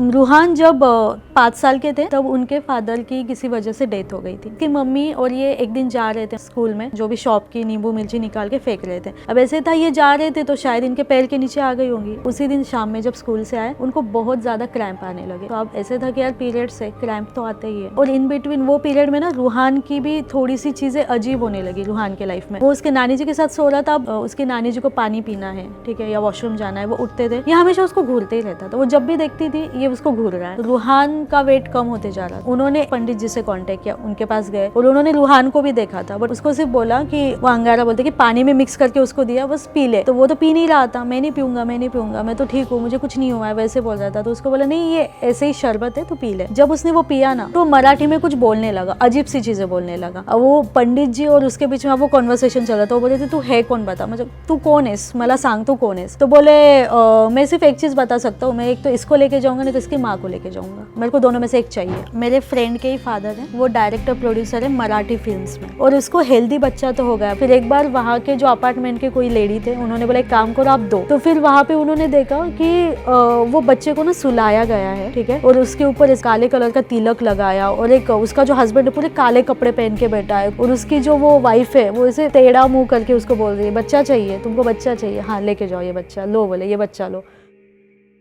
रूहान जब 5 साल के थे तब उनके फादर की किसी वजह से डेथ हो गई थी। कि मम्मी और ये एक दिन जा रहे थे स्कूल में, जो भी शॉप की नींबू मिर्ची निकाल के फेंक रहे थे। अब ऐसे था ये जा रहे थे तो शायद इनके पैर के नीचे आ गई होंगी। उसी दिन शाम में जब स्कूल से आए उनको बहुत ज्यादा क्रैम्प आने लगे। तो अब ऐसे था कि यार पीरियड्स है, क्रैम्प तो आते ही है। और इन बिटवीन वो पीरियड में ना रूहान की भी थोड़ी सी चीजें अजीब होने लगी रूहान के लाइफ में। वो उसके नानी जी के साथ सो रहा था। अब उसकी नानी जी को पानी पीना है, ठीक है, या वॉशरूम जाना है, वो उठते थे, ये हमेशा उसको घूरते ही रहता था। वो जब भी देखती थी ये उसको घूर रहा है। रूहान का वेट कम होते जा रहा था। उन्होंने पंडित जी से कांटेक्ट किया, उनके पास गए और उन्होंने रूहान को भी देखा था, बट उसको सिर्फ बोला कि वो अंगारा बोलते कि पानी में मिक्स करके उसको दिया, बस पी ले। तो वो तो पी नहीं रहा था। मैं नहीं पीऊंगा, मैं नहीं पीऊंगा, मैं तो ठीक हूँ, मुझे कुछ नहीं हुआ है, वैसे बोल रहा था। तो उसको बोला नहीं ये ऐसे ही शरबत है, तो पी ले। जब उसने वो पिया ना तो मराठी में कुछ बोलने लगा, अजीब सी चीजें बोलने लगा। अब वो पंडित जी और उसके बीच में वो कॉन्वर्सेशन चल रहा था। वो बोले थे तू है कौन, बता, मतलब तू कौन है, मला सांग तू कौन है। तो बोले मैं सिर्फ एक चीज बता सकता हूँ, मैं एक तो इसको लेके जाऊंगा, नहीं तो इसकी माँ को लेके जाऊंगा, मेरे को दोनों में से एक चाहिए। मेरे फ्रेंड के ही फादर हैं, वो डायरेक्टर प्रोड्यूसर है मराठी फिल्म्स में, और उसको हेल्दी बच्चा तो हो गया। फिर एक बार वहाँ के जो अपार्टमेंट के कोई लेडी थे, उन्होंने बोला एक काम करो आप दो। तो फिर वहाँ पे उन्होंने देखा कि वो बच्चे को ना सुलाया गया है, ठीक है, और उसके ऊपर इस काले कलर का तिलक लगाया, और एक उसका जो हस्बैंड है पूरे काले कपड़े पहन के बैठा है, और उसकी जो वो वाइफ है वो इसे टेढ़ा मुंह करके उसको बोल रही है बच्चा चाहिए, तुमको बच्चा चाहिए, हाँ लेके जाओ ये बच्चा, लो बोले ये बच्चा लो।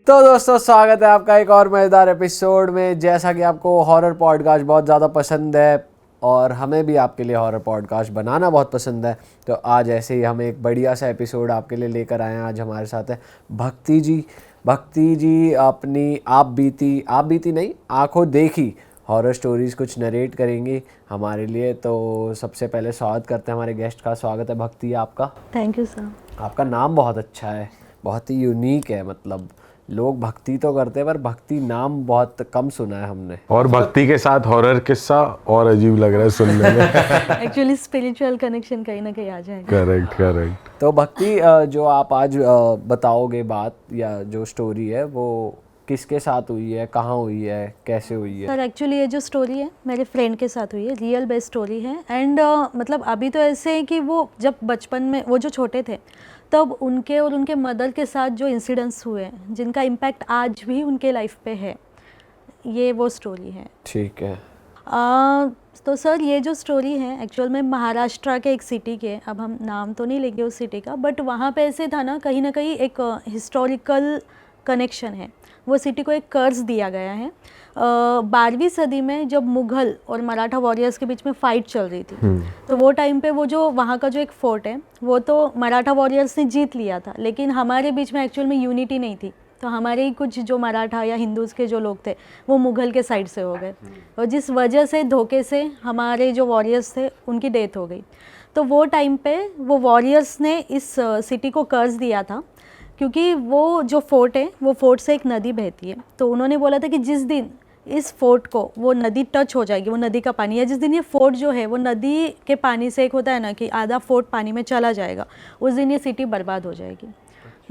तो दोस्तों स्वागत है आपका एक और मज़ेदार एपिसोड में। जैसा कि आपको हॉरर पॉडकास्ट बहुत ज़्यादा पसंद है और हमें भी आपके लिए हॉरर पॉडकास्ट बनाना बहुत पसंद है, तो आज ऐसे ही हम एक बढ़िया सा एपिसोड आपके लिए लेकर आए हैं। आज हमारे साथ है भक्ति जी। भक्ति जी अपनी आप बीती नहीं, आंखों देखी हॉरर स्टोरीज़ कुछ नरेट करेंगी हमारे लिए। तो सबसे पहले स्वागत करते हैं हमारे गेस्ट का। स्वागत है भक्ति आपका। Thank you sir. आपका नाम बहुत अच्छा है, बहुत ही यूनिक है। मतलब लोग भक्ति तो करते हैं पर भक्ति नाम बहुत कम सुना है हमने, और भक्ति के साथ हॉरर किस्सा और अजीब लग रहा है सुनने में। एक्चुअली स्पिरिचुअल कनेक्शन कहीं ना कहीं आ जाएगा। करेक्ट। तो भक्ति जो आप आज बताओगे बात या जो स्टोरी है वो किसके साथ हुई है, कहाँ हुई है, कैसे हुई है? सर एक्चुअली ये जो स्टोरी है मेरे फ्रेंड के साथ हुई है, रियल बेस्ड स्टोरी है। एंड मतलब अभी तो ऐसे है कि वो जब बचपन में वो जो छोटे थे तब उनके और उनके मदर के साथ जो इंसिडेंट्स हुए हैं जिनका इम्पैक्ट आज भी उनके लाइफ पे है, ये वो स्टोरी है। ठीक है। तो सर ये जो स्टोरी है एक्चुअल में महाराष्ट्र के एक सिटी के, अब हम नाम तो नहीं लेंगे उस सिटी का, बट वहाँ पे ऐसे था ना कहीं एक हिस्टोरिकल कनेक्शन है। वो सिटी को एक कर्ज दिया गया है 12वीं सदी में, जब मुगल और मराठा वॉरियर्स के बीच में फाइट चल रही थी। तो वो टाइम पे वो जो वहाँ का जो एक फोर्ट है वो तो मराठा वॉरियर्स ने जीत लिया था, लेकिन हमारे बीच में एक्चुअल में यूनिटी नहीं थी। तो हमारे ही कुछ जो मराठा या हिंदूज़ के जो लोग थे वो मुगल के साइड से हो गए, और जिस वजह से धोखे से हमारे जो वॉरियर्स थे उनकी डेथ हो गई। तो वो टाइम पे वो वॉरियर्स ने इस सिटी को कर्ज दिया था, क्योंकि वो जो फोर्ट है वो फोर्ट से एक नदी बहती है। तो उन्होंने बोला था कि जिस दिन इस फोर्ट को वो नदी टच हो जाएगी, वो नदी का पानी, या जिस दिन ये फोर्ट जो है वो नदी के पानी से, एक होता है ना कि आधा फोर्ट पानी में चला जाएगा, उस दिन ये सिटी बर्बाद हो जाएगी।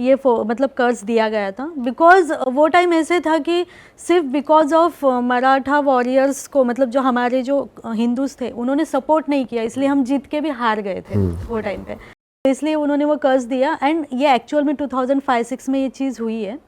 ये मतलब कर्ज दिया गया था, बिकॉज वो टाइम ऐसे था कि सिर्फ बिकॉज ऑफ मराठा वॉरियर्स को, मतलब जो हमारे जो हिंदूज थे उन्होंने सपोर्ट नहीं किया, इसलिए हम जीत के भी हार गए थे वो टाइम पे, इसलिए उन्होंने वो कर्ज दिया। एंड ये एक्चुअल में 2005-06 में ये चीज़ हुई है।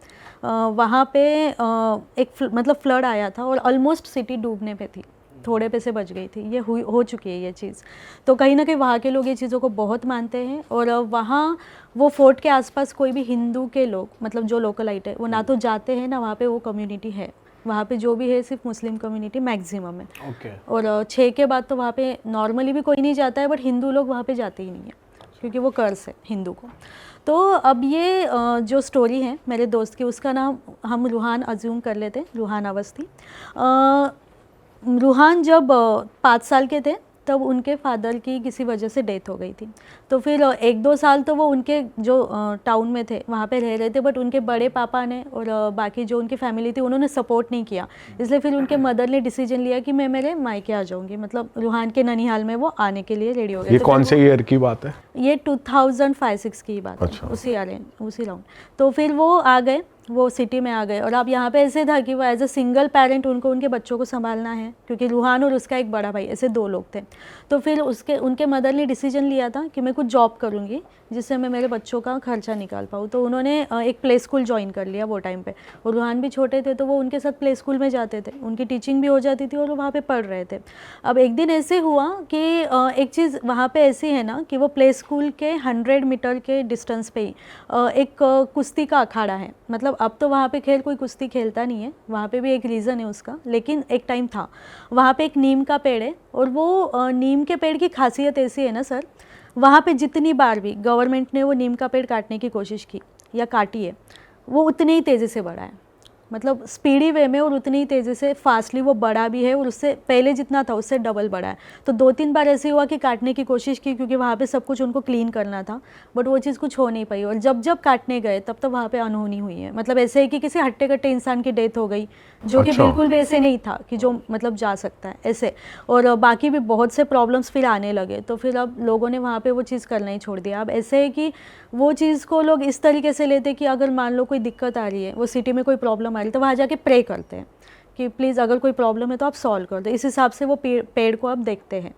वहाँ पे एक मतलब फ्लड आया था और ऑलमोस्ट सिटी डूबने पे थी, थोड़े पे से बच गई थी। ये हो चुकी है ये चीज़। तो कहीं ना कहीं वहाँ के लोग ये चीज़ों को बहुत मानते हैं, और वहाँ वो फोर्ट के आसपास कोई भी हिंदू के लोग, मतलब जो लोकलाइट है, वो ना तो जाते हैं ना वहाँ पे वो कम्युनिटी है। वहाँ पे जो भी है सिर्फ मुस्लिम कम्युनिटी मैक्सिमम है। और 6 के बाद तो वहाँ पे नॉर्मली भी कोई नहीं जाता है, बट हिंदू लोग वहाँ पे जाते ही नहीं है क्योंकि वो कर्ज है हिंदू को। तो अब ये जो स्टोरी है मेरे दोस्त की, उसका नाम हम रूहान अज्यूम कर लेते हैं, रूहान अवस्थी। रूहान जब 5 साल के थे तब उनके फादर की किसी वजह से डेथ हो गई थी। तो फिर 1-2 साल तो वो उनके जो टाउन में थे वहाँ पे रह रहे थे, बट उनके बड़े पापा ने और बाकी जो उनकी फैमिली थी उन्होंने सपोर्ट नहीं किया, इसलिए फिर उनके मदर ने डिसीजन लिया कि मैं मेरे मायके आ जाऊँगी, मतलब रूहान के ननिहाल में वो आने के लिए रेडी हो गए। ये कौन से ईयर की बात है? ये 2005-06 की बात है। अच्छा। उसी राउंड। तो फिर वो आ गए वो सिटी में आ गए। और अब यहाँ पे ऐसे था कि वो एज अ सिंगल पेरेंट उनको उनके बच्चों को संभालना है, क्योंकि रूहान और उसका एक बड़ा भाई, ऐसे 2 लोग थे। तो फिर उनके मदर ने डिसीजन लिया था कि मैं कुछ जॉब करूँगी जिससे मैं मेरे बच्चों का खर्चा निकाल पाऊँ। तो उन्होंने एक प्ले स्कूल ज्वाइन कर लिया वो टाइम पे, और रूहान भी छोटे थे तो वो उनके साथ प्ले स्कूल में जाते थे, उनकी टीचिंग भी हो जाती थी और वो वहाँ पे पढ़ रहे थे। अब एक दिन ऐसे हुआ कि एक चीज़ वहाँ पे ऐसी है ना कि वो प्ले स्कूल के 100 मीटर के डिस्टेंस पे ही एक कुश्ती का अखाड़ा है। मतलब अब तो वहाँ पे खैर कोई कुश्ती खेलता नहीं है, वहाँ पे भी एक रीज़न है उसका, लेकिन एक टाइम था। वहाँ पे एक नीम का पेड़ है, और वो नीम के पेड़ की खासियत ऐसी है ना सर, वहाँ पे जितनी बार भी गवर्नमेंट ने वो नीम का पेड़ काटने की कोशिश की या काटी है, वो उतनी ही तेज़ी से बढ़ा है, मतलब स्पीडी वे में, और उतनी ही तेज़ी से फास्टली वो बढ़ा भी है, और उससे पहले जितना था उससे डबल बढ़ा है। तो 2-3 बार ऐसे हुआ कि काटने की कोशिश की, क्योंकि वहाँ पे सब कुछ उनको क्लीन करना था, बट वो चीज़ कुछ हो नहीं पाई। और जब जब काटने गए तब तब वहाँ पे अनहोनी हुई है। मतलब ऐसे है कि किसी हट्टे कट्टे इंसान की डेथ हो गई, जो कि अच्छा। बिल्कुल भी ऐसे नहीं था कि जो मतलब जा सकता है ऐसे। और बाकी भी बहुत से प्रॉब्लम्स फिर आने लगे, तो फिर अब लोगों ने वहाँ पे वो चीज़ करना ही छोड़ दिया। अब ऐसे है कि वो चीज़ को लोग इस तरीके से लेते कि अगर मान लो कोई दिक्कत आ रही है, वो सिटी में कोई प्रॉब्लम आ रही है, तो वहाँ जाके प्रे करते हैं कि प्लीज़ अगर कोई प्रॉब्लम है तो आप सॉल्व कर दो। इस हिसाब से वो पेड़ को आप देखते हैं।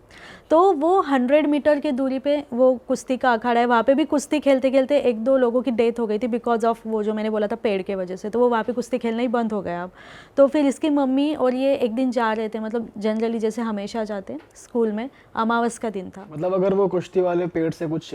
तो वो 100 मीटर की दूरी पे वो कुश्ती का अखाड़ा है, वहाँ पे भी कुश्ती खेलते खेलते 1-2 लोगों की डेथ हो गई थी बिकॉज ऑफ वो जो मैंने बोला था पेड़ के वजह से। तो वो वहाँ पे कुश्ती खेलना ही बंद हो गया अब। तो फिर इसकी मम्मी और ये एक दिन जा रहे थे, मतलब जनरली जैसे हमेशा जाते स्कूल में, अमावस का दिन था। मतलब अगर वो कुश्ती वाले पेड़ से कुछ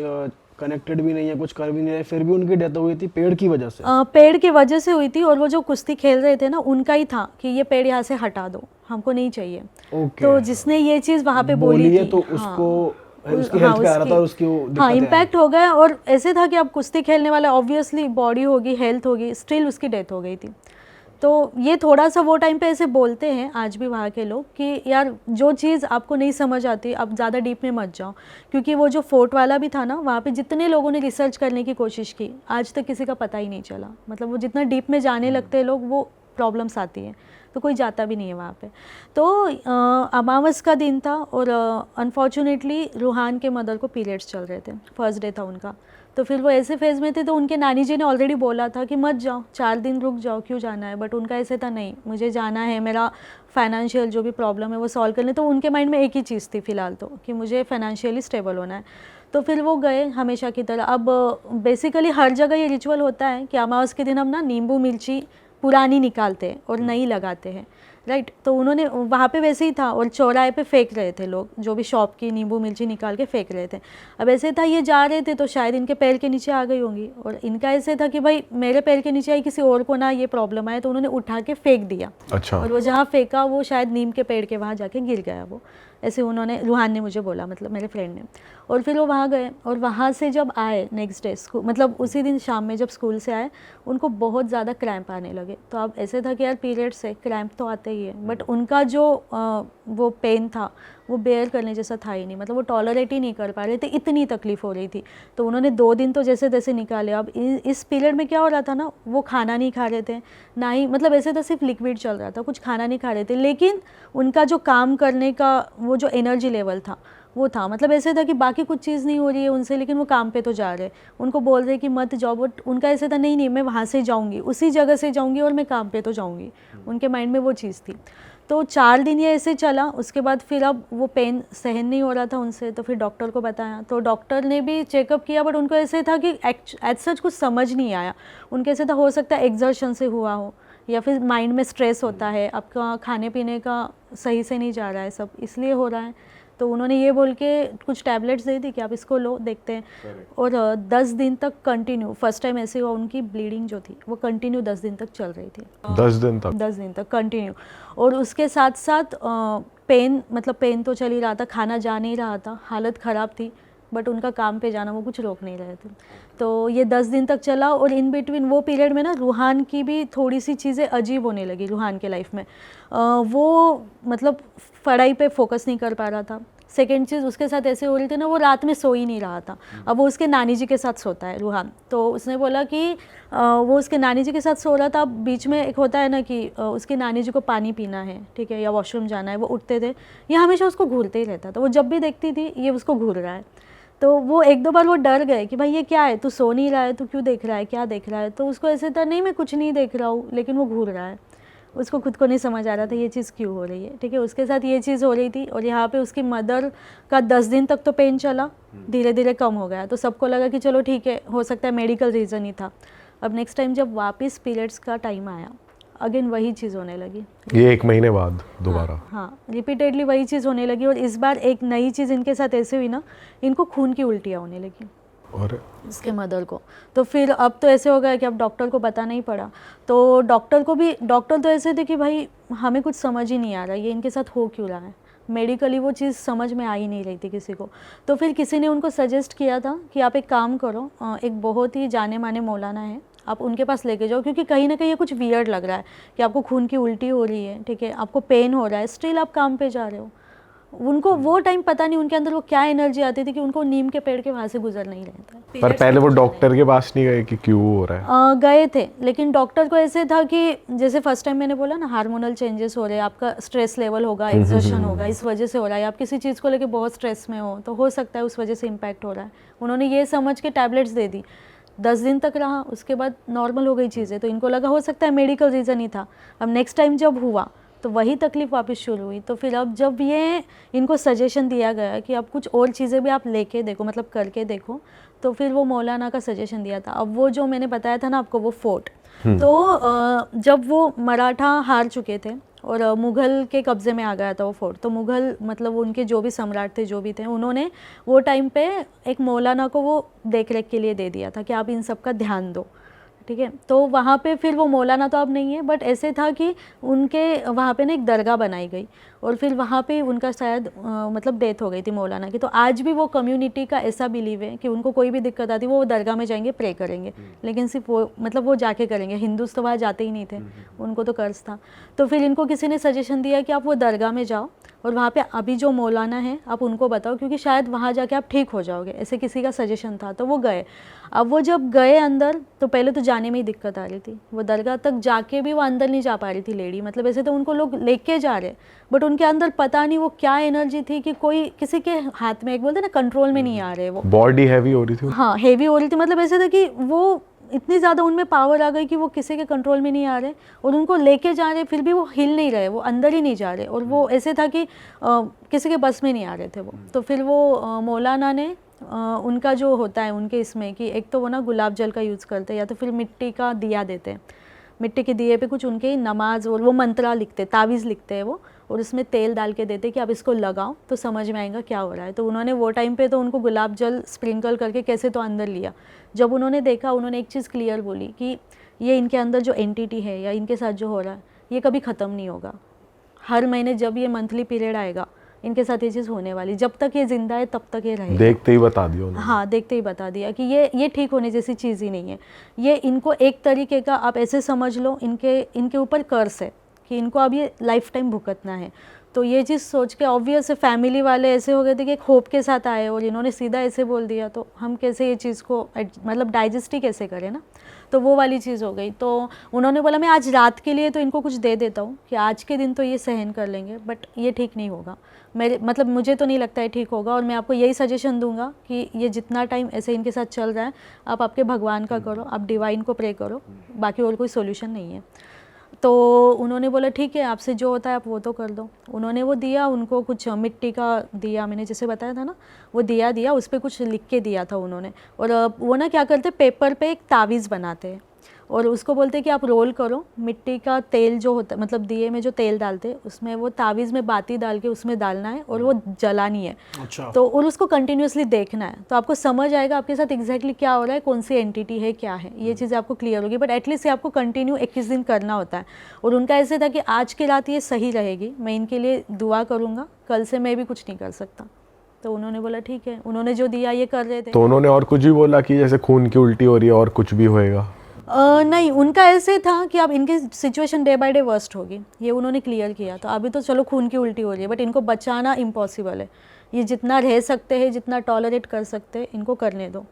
कनेक्टेड भी नहीं है, कुछ कर भी नहीं रहे, फिर भी उनकी डेथ हो गई थी पेड़ की वजह से। पेड़ की वजह से हुई थी, और वो जो कुश्ती खेल रहे थे ना उनका ही था कि ये पेड़ यहाँ से हटा दो, हमको नहीं चाहिए। ओके। तो जिसने ये चीज़ वहाँ पे बोली थी, तो उसको उसकी हेल्थ पे आ रहा था और उसकी वो दिक्कतें हाँ आई। इम्पैक्ट हो गया। और ऐसे था कि अब कुश्ती खेलने वाला ऑब्वियसली बॉडी होगी, हेल्थ होगी, स्टिल उसकी डेथ हो गई थी। तो ये थोड़ा सा वो टाइम पे ऐसे बोलते हैं आज भी वहाँ के लोग कि यार जो चीज़ आपको नहीं समझ आती आप ज़्यादा डीप में मत जाओ, क्योंकि वो जो फोर्ट वाला भी था ना, वहाँ पे जितने लोगों ने रिसर्च करने की कोशिश की आज तक किसी का पता ही नहीं चला। मतलब वो जितना डीप में जाने लगते हैं लोग, वो प्रॉब्लम्स आती हैं, तो कोई जाता भी नहीं है वहाँ पे। तो अमावस का दिन था, और अनफॉर्चुनेटली रूहान के मदर को पीरियड्स चल रहे थे, फर्स्ट डे था उनका। तो फिर वो ऐसे फेज़ में थे, तो उनके नानी जी ने ऑलरेडी बोला था कि मत जाओ, 4 दिन रुक जाओ, क्यों जाना है। बट उनका ऐसे था नहीं, मुझे जाना है, मेरा फाइनेंशियल जो भी प्रॉब्लम है वो सॉल्व करने। तो उनके माइंड में एक ही चीज़ थी फ़िलहाल तो, कि मुझे फाइनेंशियली स्टेबल होना है। तो फिर वो गए हमेशा की तरह। अब बेसिकली हर जगह ये रिचुअल होता है कि अमावस के दिन हम ना नींबू मिर्ची पुरानी निकालते हैं और नई लगाते हैं, राइट। तो उन्होंने वहाँ पे वैसे ही था, और चौराहे पे फेंक रहे थे लोग, जो भी शॉप की नींबू मिर्ची निकाल के फेंक रहे थे। अब ऐसे था ये जा रहे थे तो शायद इनके पैर के नीचे आ गई होंगी, और इनका ऐसे था कि भाई मेरे पैर के नीचे आई, किसी और को ना ये प्रॉब्लम आए, तो उन्होंने उठा के फेंक दिया। अच्छा। और वो जहाँ फेंका वो शायद नीम के पेड़ के वहाँ जाके गिर गया वो, ऐसे उन्होंने, रूहान ने मुझे बोला, मतलब मेरे फ्रेंड ने। और फिर वो वहाँ गए, और वहाँ से जब आए नेक्स्ट डे स्कूल, मतलब उसी दिन शाम में जब स्कूल से आए, उनको बहुत ज़्यादा क्रैम्प आने लगे। तो अब ऐसे था कि यार पीरियड से क्रैम्प तो आते ही है, बट उनका जो वो पेन था वो बेयर करने जैसा था ही नहीं, मतलब वो टॉलरेट ही नहीं कर पा रहे थे, इतनी तकलीफ़ हो रही थी। तो उन्होंने 2 दिन तो जैसे तैसे निकाले। अब इस पीरियड में क्या हो रहा था ना, वो खाना नहीं खा रहे थे ना ही, मतलब ऐसे था सिर्फ लिक्विड चल रहा था, कुछ खाना नहीं खा रहे थे, लेकिन उनका जो काम करने का वो जो एनर्जी लेवल था वो था। मतलब ऐसे था कि बाकी कुछ चीज़ नहीं हो रही है उनसे, लेकिन वो काम पे तो जा रहे, उनको बोल रहे कि मत जाओ, बट उनका ऐसे था नहीं नहीं मैं वहाँ से जाऊँगी, उसी जगह से जाऊँगी और मैं काम पे तो जाऊँगी, उनके माइंड में वो चीज़ थी। तो 4 दिन ये ऐसे चला। उसके बाद फिर अब वो पेन सहन नहीं हो रहा था उनसे, तो फिर डॉक्टर को बताया, तो डॉक्टर ने भी चेकअप किया, बट उनको ऐसे था कि एज सच कुछ समझ नहीं आया। उनके ऐसे था हो सकता है एक्सर्शन से हुआ हो, या फिर माइंड में स्ट्रेस होता है, आपका खाने पीने का सही से नहीं जा रहा है सब, इसलिए हो रहा है। तो उन्होंने ये बोल के कुछ टैबलेट्स दे दी कि आप इसको लो, देखते हैं। और 10 दिन तक कंटिन्यू, फर्स्ट टाइम ऐसे हुआ, उनकी ब्लीडिंग जो थी वो कंटिन्यू 10 दिन तक चल रही थी। 10 दिन तक? 10 दिन तक कंटिन्यू। और उसके साथ साथ पेन, मतलब पेन तो चल ही रहा था, खाना जा नहीं रहा था, हालत ख़राब थी, बट उनका काम पे जाना वो कुछ रोक नहीं रहे थे। तो ये 10 दिन तक चला। और इन बिटवीन वो पीरियड में ना रूहान की भी थोड़ी सी चीज़ें अजीब होने लगी रूहान के लाइफ में। वो मतलब पढ़ाई पे फोकस नहीं कर पा रहा था। सेकेंड चीज़ उसके साथ ऐसे हो रही थी ना, वो रात में सो ही नहीं रहा था। अब वो उसके नानी जी के साथ सोता है रूहान, तो उसने बोला कि वो उसके नानी जी के साथ सो रहा था। अब बीच में एक होता है ना कि उसके नानी जी को पानी पीना है, ठीक है, या वॉशरूम जाना है, वो उठते थे, ये हमेशा उसको घूरते ही रहता था। वो जब भी देखती थी ये उसको घूर रहा है। तो वो एक दो बार वो डर गए कि भाई ये क्या है, तू सो नहीं रहा है, तू क्यों देख रहा है, क्या देख रहा है। तो उसको ऐसे था नहीं मैं कुछ नहीं देख रहा हूँ, लेकिन वो घूर रहा है, उसको खुद को नहीं समझ आ रहा था ये चीज़ क्यों हो रही है। ठीक है, उसके साथ ये चीज़ हो रही थी और यहाँ पे उसकी मदर का 10 दिन तक तो पेन चला, धीरे धीरे कम हो गया। तो सबको लगा कि चलो ठीक है, हो सकता है मेडिकल रीज़न ही था। अब नेक्स्ट टाइम जब वापस पीरियड्स का टाइम आया, अगेन वही चीज़ होने लगी। ये 1 महीने बाद दोबारा? हाँ, रिपीटेडली वही चीज़ होने लगी। और इस बार एक नई चीज़ इनके साथ ऐसे हुई ना, इनको खून की उल्टियाँ होने लगी और इसके मदर को। तो फिर अब तो ऐसे हो गया कि अब डॉक्टर को पता नहीं पड़ा। तो डॉक्टर तो ऐसे थे कि भाई हमें कुछ समझ ही नहीं आ रहा ये इनके साथ हो क्यों रहा है, मेडिकली वो चीज़ समझ में आ ही नहीं रही थी किसी को। तो फिर किसी ने उनको सजेस्ट किया था कि आप एक काम करो, एक बहुत ही जाने माने मौलाना है, आप उनके पास लेके जाओ, क्योंकि कहीं ना कहीं ये कुछ वियर्ड लग रहा है कि आपको खून की उल्टी हो रही है, ठीक है, आपको पेन हो रहा है, स्टिल आप काम पे जा रहे हो। उनको वो टाइम पता नहीं उनके अंदर वो क्या एनर्जी आती थी कि उनको नीम के पेड़ के वहाँ से गुजर नहीं रहता। पर पहले वो डॉक्टर के पास नहीं गए कि क्यों हो रहा है? गए थे, लेकिन डॉक्टर को ऐसे था कि जैसे फर्स्ट टाइम मैंने बोला ना, हार्मोनल चेंजेस हो रहे हैं, आपका स्ट्रेस लेवल होगा, एक्सर्शन होगा, इस वजह से हो रहा है, आप किसी चीज़ को लेके बहुत स्ट्रेस में हो सकता है उस वजह से इम्पैक्ट हो रहा है। उन्होंने ये समझ के टैबलेट्स दे दी, 10 दिन तक रहा, उसके बाद नॉर्मल हो गई चीज़ें। तो इनको लगा हो सकता है मेडिकल रीज़न ही था। अब नेक्स्ट टाइम जब हुआ तो वही तकलीफ़ वापस शुरू हुई। तो फिर अब जब ये इनको सजेशन दिया गया कि अब कुछ और चीज़ें भी आप लेके देखो, मतलब करके देखो, तो फिर वो मौलाना का सजेशन दिया था। अब वो जो मैंने बताया था ना आपको, वो फोर्ट, तो जब वो मराठा हार चुके थे और मुग़ल के कब्ज़े में आ गया था वो फोर्ट, तो मुग़ल मतलब उनके जो भी सम्राट थे, जो भी थे, उन्होंने वो टाइम पे एक मौलाना को वो देख रेख के लिए दे दिया था कि आप इन सब का ध्यान दो। ठीक है, तो वहाँ पे फिर वो मौलाना तो अब नहीं है, बट ऐसे था कि उनके वहाँ पे ना एक दरगाह बनाई गई और फिर वहाँ पे उनका शायद मतलब डेथ हो गई थी मौलाना की। तो आज भी वो कम्युनिटी का ऐसा बिलीव है कि उनको कोई भी दिक्कत आती है वो दरगाह में जाएंगे, प्रे करेंगे, लेकिन सिर्फ वो मतलब वो जाके करेंगे। हिंदूज तो वहाँ जाते ही नहीं थे, उनको तो कर्ज था। तो फिर इनको किसी ने सजेशन दिया कि आप वो दरगाह में जाओ और वहाँ पे अभी जो मौलाना है आप उनको बताओ, क्योंकि शायद वहाँ जाके आप ठीक हो जाओगे, ऐसे किसी का सजेशन था। तो वो गए। अब वो जब गए अंदर, तो पहले तो जाने में ही दिक्कत आ रही थी, वो दरगाह तक जाके भी वो अंदर नहीं जा पा रही थी लेडी। मतलब ऐसे तो उनको लोग लेके जा रहे, बट उनके अंदर पता नहीं वो क्या एनर्जी थी कि कोई किसी के हाथ में, एक बोलते ना कंट्रोल में नहीं आ रहे। वो बॉडी हैवी हो रही थी? हाँ, हैवी हो रही थी। मतलब ऐसे था कि वो इतनी ज़्यादा उनमें पावर आ गई कि वो किसी के कंट्रोल में नहीं आ रहे और उनको लेके जा रहे, फिर भी वो हिल नहीं रहे, वो अंदर ही नहीं जा रहे। और वो ऐसे था कि किसी के बस में नहीं आ रहे थे वो। तो फिर वो मौलाना ने उनका जो होता है उनके इसमें कि एक तो वो ना गुलाब जल का यूज़ करते हैं या तो फिर मिट्टी का दिया देते हैं। मिट्टी के दिए पे कुछ उनके नमाज और वो मंत्रा लिखते, तावीज़ लिखते हैं वो, और उसमें तेल डाल के देते कि आप इसको लगाओ तो समझ में आएगा क्या हो रहा है। तो उन्होंने वो टाइम पे तो उनको गुलाब जल स्प्रिंकल करके कैसे तो अंदर लिया। जब उन्होंने देखा, उन्होंने एक चीज़ क्लियर बोली कि ये इनके अंदर जो एंटिटी है या इनके साथ जो हो रहा है ये कभी ख़त्म नहीं होगा। हर महीने जब ये मंथली पीरियड आएगा इनके साथ ये चीज़ होने वाली, जब तक ये जिंदा है तब तक ये रहेगा। देखते ही बता दिया उन्होंने? हाँ, देखते ही बता दिया कि ये ठीक होने जैसी चीज़ ही नहीं है। ये इनको एक तरीके का आप ऐसे समझ लो, इनके ऊपर कर्स है कि इनको अब ये लाइफ टाइम भुगतना है। तो ये चीज़ सोच के ऑब्वियस फैमिली वाले ऐसे हो गए थे कि एक होप के साथ आए और इन्होंने सीधा ऐसे बोल दिया, तो हम कैसे ये चीज़ को मतलब डाइजेस्ट ही कैसे करें ना। तो वो वाली चीज़ हो गई। तो उन्होंने बोला मैं आज रात के लिए तो इनको कुछ दे देता हूँ कि आज के दिन तो ये सहन कर लेंगे, बट ये ठीक नहीं होगा। मतलब मुझे तो नहीं लगता है ठीक होगा, और मैं आपको यही सजेशन दूंगा कि ये जितना टाइम ऐसे इनके साथ चल रहा है आप आपके भगवान का करो, आप डिवाइन को प्रे करो, बाकी और कोई सोल्यूशन नहीं है। तो उन्होंने बोला ठीक है, आपसे जो होता है आप वो तो कर दो। उन्होंने वो दिया, उनको कुछ मिट्टी का दिया, मैंने जैसे बताया था ना, वो दिया उस पर कुछ लिख के दिया था उन्होंने। और वो ना क्या करते, पेपर पे एक तावीज़ बनाते हैं और उसको बोलते हैं कि आप रोल करो, मिट्टी का तेल जो होता है, मतलब दिए में जो तेल डालते हैं उसमें वो तावीज़ में बाती डाल के उसमें डालना है और वो जलानी है। अच्छा। तो और उसको कंटिन्यूसली देखना है, तो आपको समझ आएगा आपके साथ एग्जैक्टली क्या हो रहा है, कौन सी एंटिटी है, क्या है, ये चीज़ें आपको क्लियर होगी। बट एटलीस्ट ये आपको कंटिन्यू 21 दिन करना होता है। और उनका ऐसे था कि आज की रात ये सही रहेगी, मैं इनके लिए दुआ करूँगा, कल से मैं भी कुछ नहीं कर सकता। तो उन्होंने बोला ठीक है, उन्होंने जो दिया ये कर रहे थे। तो उन्होंने और कुछ भी बोला कि जैसे खून की उल्टी हो रही है और कुछ भी होएगा? नहीं, उनका ऐसे था कि अब इनकी situation day by day worst होगी, ये उन्होंने क्लियर किया। तो अभी तो चलो खून की उल्टी हो रही है, बट इनको बचाना इम्पॉसिबल है। ये जितना रह सकते हैं, जितना टॉलरेट कर सकते हैं, इनको करने दो।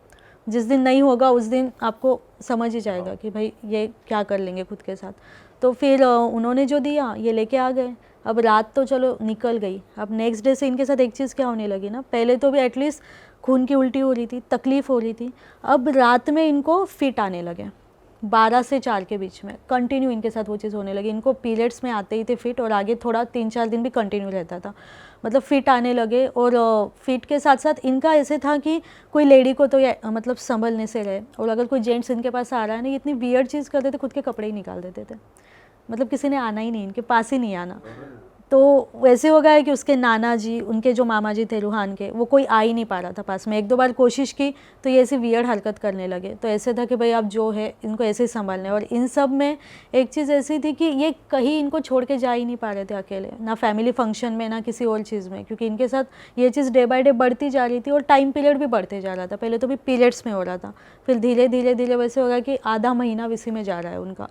जिस दिन नहीं होगा उस दिन आपको समझ ही जाएगा कि भाई ये क्या कर लेंगे खुद के साथ। तो फिर उन्होंने जो दिया ये लेके आ गए। अब रात तो चलो निकल गई, अब नेक्स्ट डे से इनके साथ एक चीज़ क्या होने लगी ना, पहले तो भी एटलीस्ट खून की उल्टी हो रही थी, तकलीफ़ हो रही थी, अब रात में इनको फिट आने लगे 12 से 4 के बीच में कंटिन्यू इनके साथ वो चीज़ होने लगी। इनको पीरियड्स में आते ही थे फिट, और आगे थोड़ा 3-4 दिन भी कंटिन्यू रहता था, मतलब फिट आने लगे। और फिट के साथ साथ इनका ऐसे था कि कोई लेडी को तो ये मतलब संभलने से रहे, और अगर कोई जेंट्स इनके पास आ रहा है ना, ये इतनी वियर्ड चीज़ करते थे, खुद के कपड़े ही निकाल देते थे, मतलब किसी ने आना ही नहीं, इनके पास ही नहीं आना। तो वैसे हो गया है कि उसके नाना जी, उनके जो मामा जी थे रूहान के, वो कोई आ ही नहीं पा रहा था पास में। 1-2 बार कोशिश की तो ये ऐसी वियर्ड हरकत करने लगे, तो ऐसे था कि भाई अब जो है इनको ऐसे ही संभालना है। और इन सब में एक चीज़ ऐसी थी कि ये कहीं इनको छोड़ के जा ही नहीं पा रहे थे अकेले, ना फैमिली फंक्शन में ना किसी और चीज़ में, क्योंकि इनके साथ ये चीज़ डे बाय डे बढ़ती जा रही थी और टाइम पीरियड भी बढ़ते जा रहा था। पहले तो भी पीरियड्स में हो रहा था, फिर धीरे धीरे धीरे वैसे हो गया कि आधा महीना इसी में जा रहा है उनका,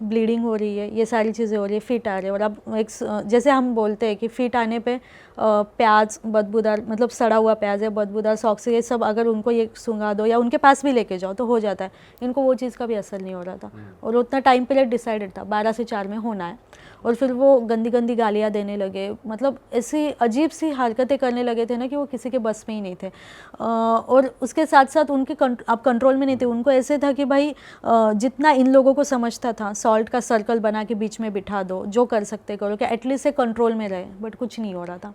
ब्लीडिंग हो रही है, ये सारी चीज़ें हो रही है, फिट आ रहे हैं। और अब एक जैसे हम बोलते हैं कि फिट आने पे प्याज बदबूदार, मतलब सड़ा हुआ प्याज है, बदबूदार सॉक्स, ये सब अगर उनको ये सूंघा दो या उनके पास भी लेके जाओ तो हो जाता है। इनको वो चीज़ का भी असर नहीं हो रहा था, और उतना टाइम पीरियड डिसाइडेड था 12 से 4 में होना है। और फिर वो गंदी गंदी गालियाँ देने लगे, मतलब ऐसी अजीब सी हरकतें करने लगे थे ना कि वो किसी के बस में ही नहीं थे। और उसके साथ साथ उनके आप कंट्रोल में नहीं थे। उनको ऐसे था कि भाई जितना इन लोगों को समझता था, सॉल्ट का सर्कल बना के बीच में बिठा दो, जो कर सकते करो, कि एटलीस्ट से कंट्रोल में रहे, बट कुछ नहीं हो रहा था,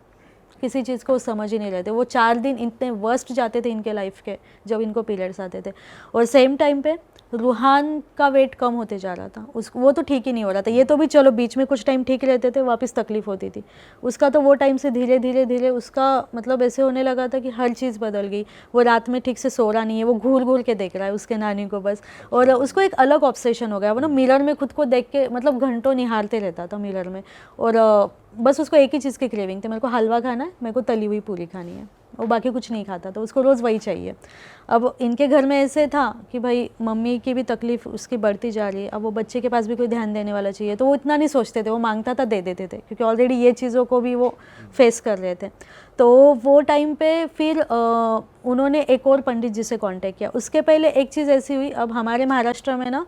किसी चीज़ को समझ ही नहीं रहे थे। वो 4 दिन इतने वर्स्ट जाते थे इनके लाइफ के जब इनको पीरियड्स आते थे। और सेम टाइम पे रूहान का वेट कम होते जा रहा था, वो तो ठीक ही नहीं हो रहा था। ये तो भी चलो बीच में कुछ टाइम ठीक रहते थे, वापस तकलीफ होती थी। उसका तो वो टाइम से धीरे धीरे धीरे उसका मतलब ऐसे होने लगा था कि हर चीज़ बदल गई। वो रात में ठीक से सो रहा नहीं है, वो घूर घूर के देख रहा है उसके नानी को बस, और उसको एक अलग ऑब्सेशन हो गया। वो ना मिरर में खुद को देख के मतलब घंटों निहारते रहता था मिरर में, और बस उसको एक ही चीज़ की क्रेविंग थी, मेरे को हलवा खाना है, मेरे को तली हुई पूरी खानी है, वो बाकी कुछ नहीं खाता था, उसको रोज़ वही चाहिए। अब इनके घर में ऐसे था कि भाई मम्मी की भी तकलीफ़ उसकी बढ़ती जा रही है, अब वो बच्चे के पास भी कोई ध्यान देने वाला चाहिए, तो वो इतना नहीं सोचते थे, वो मांगता था दे देते थे, क्योंकि ऑलरेडी ये चीज़ों को भी वो फेस कर रहे थे। तो वो टाइम पे फिर उन्होंने एक और पंडित जी से कांटेक्ट किया। उसके पहले एक चीज़ ऐसी हुई, अब हमारे महाराष्ट्र में ना